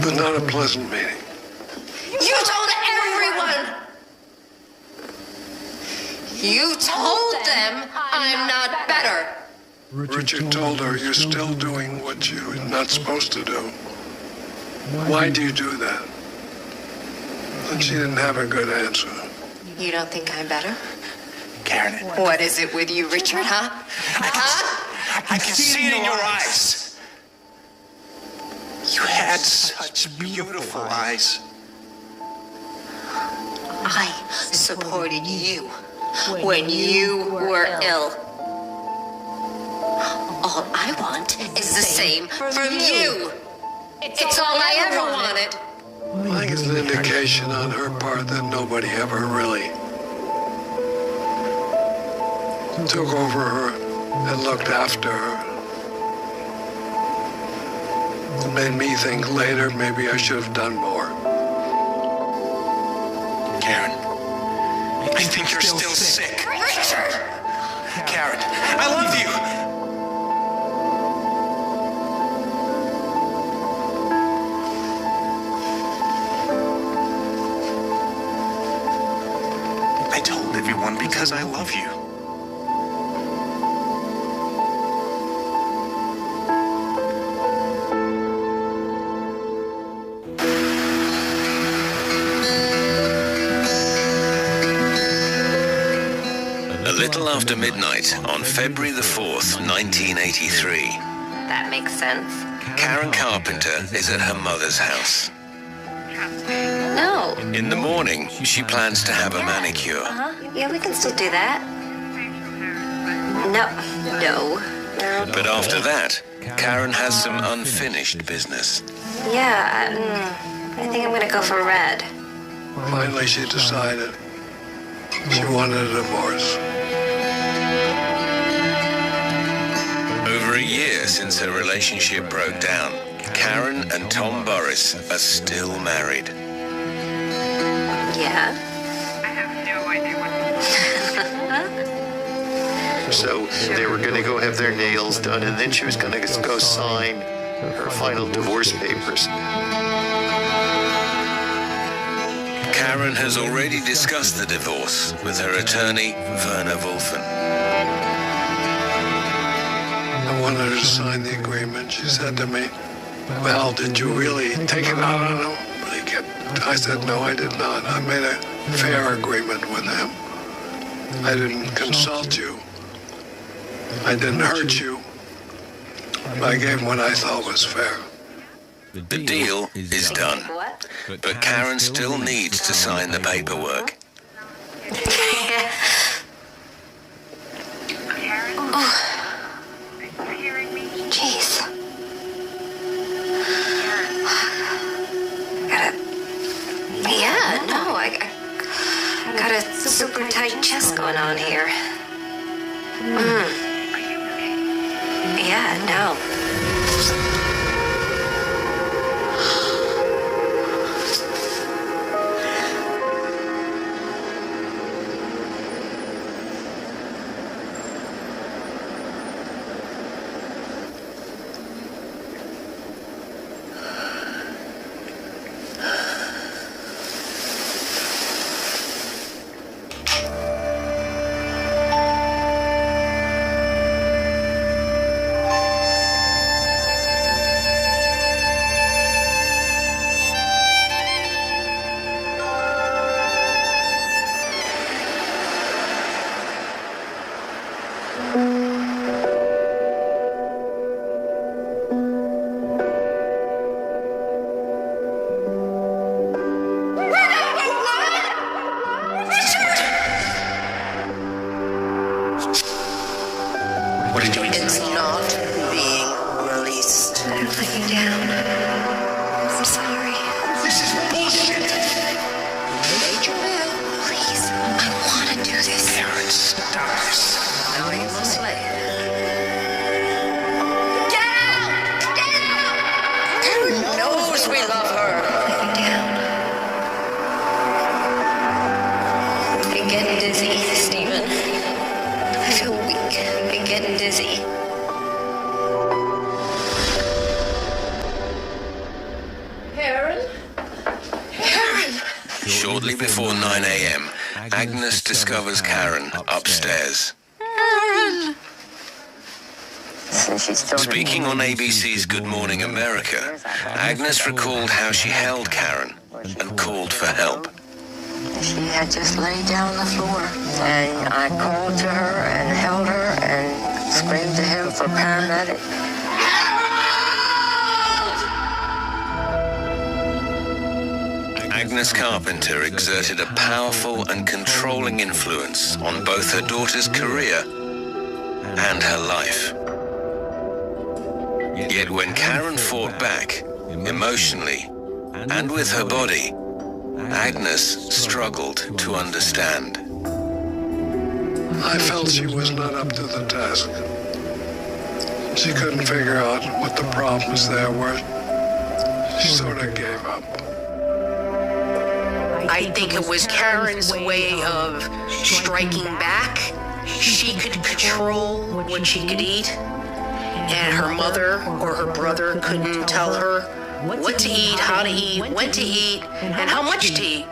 but not a pleasant meeting. You told everyone! You told them I'm not better. Richard told her, you're still doing what you're not supposed to do. Why do you do that? And she didn't have a good answer. You don't think I'm better? Karen. What is it with you, Richard, huh? I can see it in your eyes. You had such beautiful eyes. I supported you when you were ill. All I want is the same from you. It's all I ever wanted. I think it's an indication on her part that nobody ever really took over her and looked after her. It made me think later maybe I should have done more. Karen, I think you're still sick. Richard! Karen, I love you. I told everyone because I love you. A little after midnight on February the 4th, 1983, That makes sense. Karen Carpenter is at her mother's house. No. In the morning, she plans to have a manicure. Yeah, we can still do that. No. But after that, Karen has some unfinished business. Yeah, I think I'm gonna go for red. Finally, she decided she wanted a divorce. Over a year since her relationship broke down, Karen and Tom Boris are still married. Yeah. So they were going to go have their nails done, and then she was going to go sign her final divorce papers. Karen has already discussed the divorce with her attorney, Werner Wolfen. I wanted her to sign the agreement. She said to me, well, did you really take it out on him? I said, no, I did not. I made a fair agreement with him. I didn't consult you. I didn't hurt you. I gave him what I thought was fair. The deal is done, but Karen still needs to sign the paperwork. Jeez. I got a super tight chest going on here. Yeah, no. It's not being released. I'm looking down. I'm sorry. This is bullshit. Major Will, please. I want to do this. Karen, stop this. No, you must lay. Get out! Get out! Karen knows we love her. Looking down. I'm getting dizzy, Stephen. I feel weak. I'm getting dizzy. Shortly before 9 a.m., Agnes discovers Karen upstairs. Karen! Speaking on ABC's Good Morning America, Agnes recalled how she held Karen and called for help. She had just laid down on the floor, and I called to her and held her and screamed to him for paramedic. Agnes Carpenter exerted a powerful and controlling influence on both her daughter's career and her life. Yet when Karen fought back, emotionally and with her body, Agnes struggled to understand. I felt she was not up to the task. She couldn't figure out what the problems there were. She sort of gave up. I think it was Karen's way of striking back. She could control what she could eat, and her mother or her brother couldn't tell her what to eat, how to eat, when to eat, and how much to eat.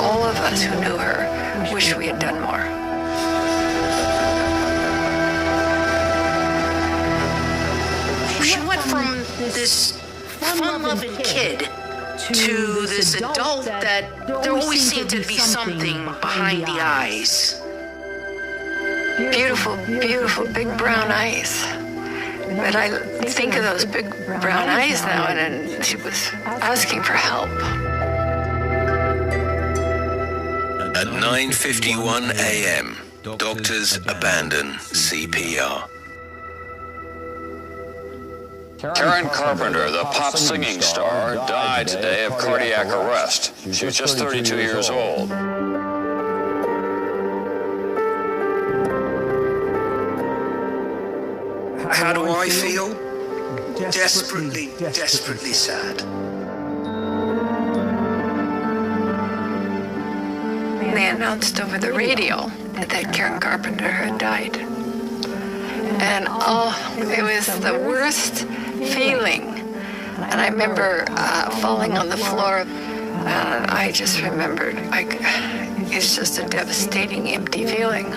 All of us who knew her wish we had done more. She went from this fun-loving kid to this adult that there always seemed to be something behind the eyes. Beautiful, beautiful big brown eyes. But I think of those big brown eyes now, and she was asking for help. At 9:51 a.m., doctors abandon CPR. Karen Carpenter, the pop singing star, died today of cardiac arrest. She was just 32 years old. How do I feel? Desperately, desperately sad. They announced over the radio that Karen Carpenter had died. And it was the worst feeling. And I remember falling on the floor, and I just remembered, it's just a devastating, empty feeling.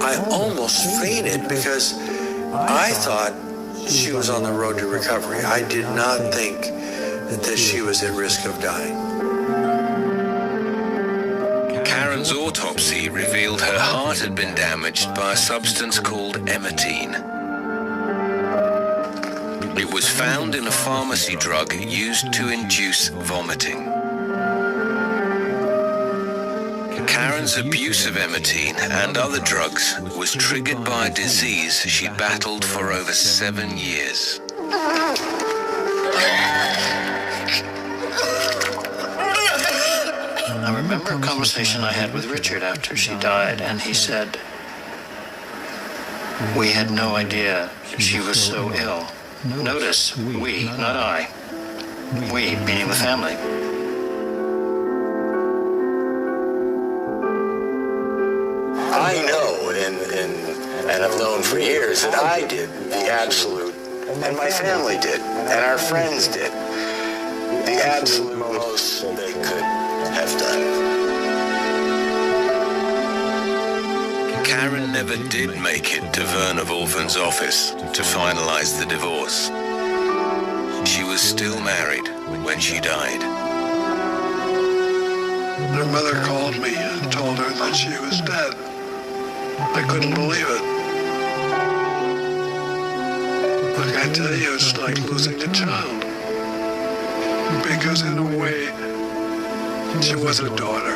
I almost fainted because I thought she was on the road to recovery. I did not think that she was at risk of dying. Karen's autopsy revealed her heart had been damaged by a substance called emetine. It was found in a pharmacy drug used to induce vomiting. Karen's abuse of emetine and other drugs was triggered by a disease she battled for over 7 years. I remember a conversation I had with Richard after she died, and he said, we had no idea she was so ill. Notice, we, not I. We, meaning the family. I know, and I've known for years, that I did the absolute, and my family did, and our friends did, the absolute most they could have done. Karen never did make it to Werner Wolfen's office to finalize the divorce. She was still married when she died. Her mother called me and told her that she was dead. I couldn't believe it. But I tell you, it's like losing a child. Because in a way, she was a daughter.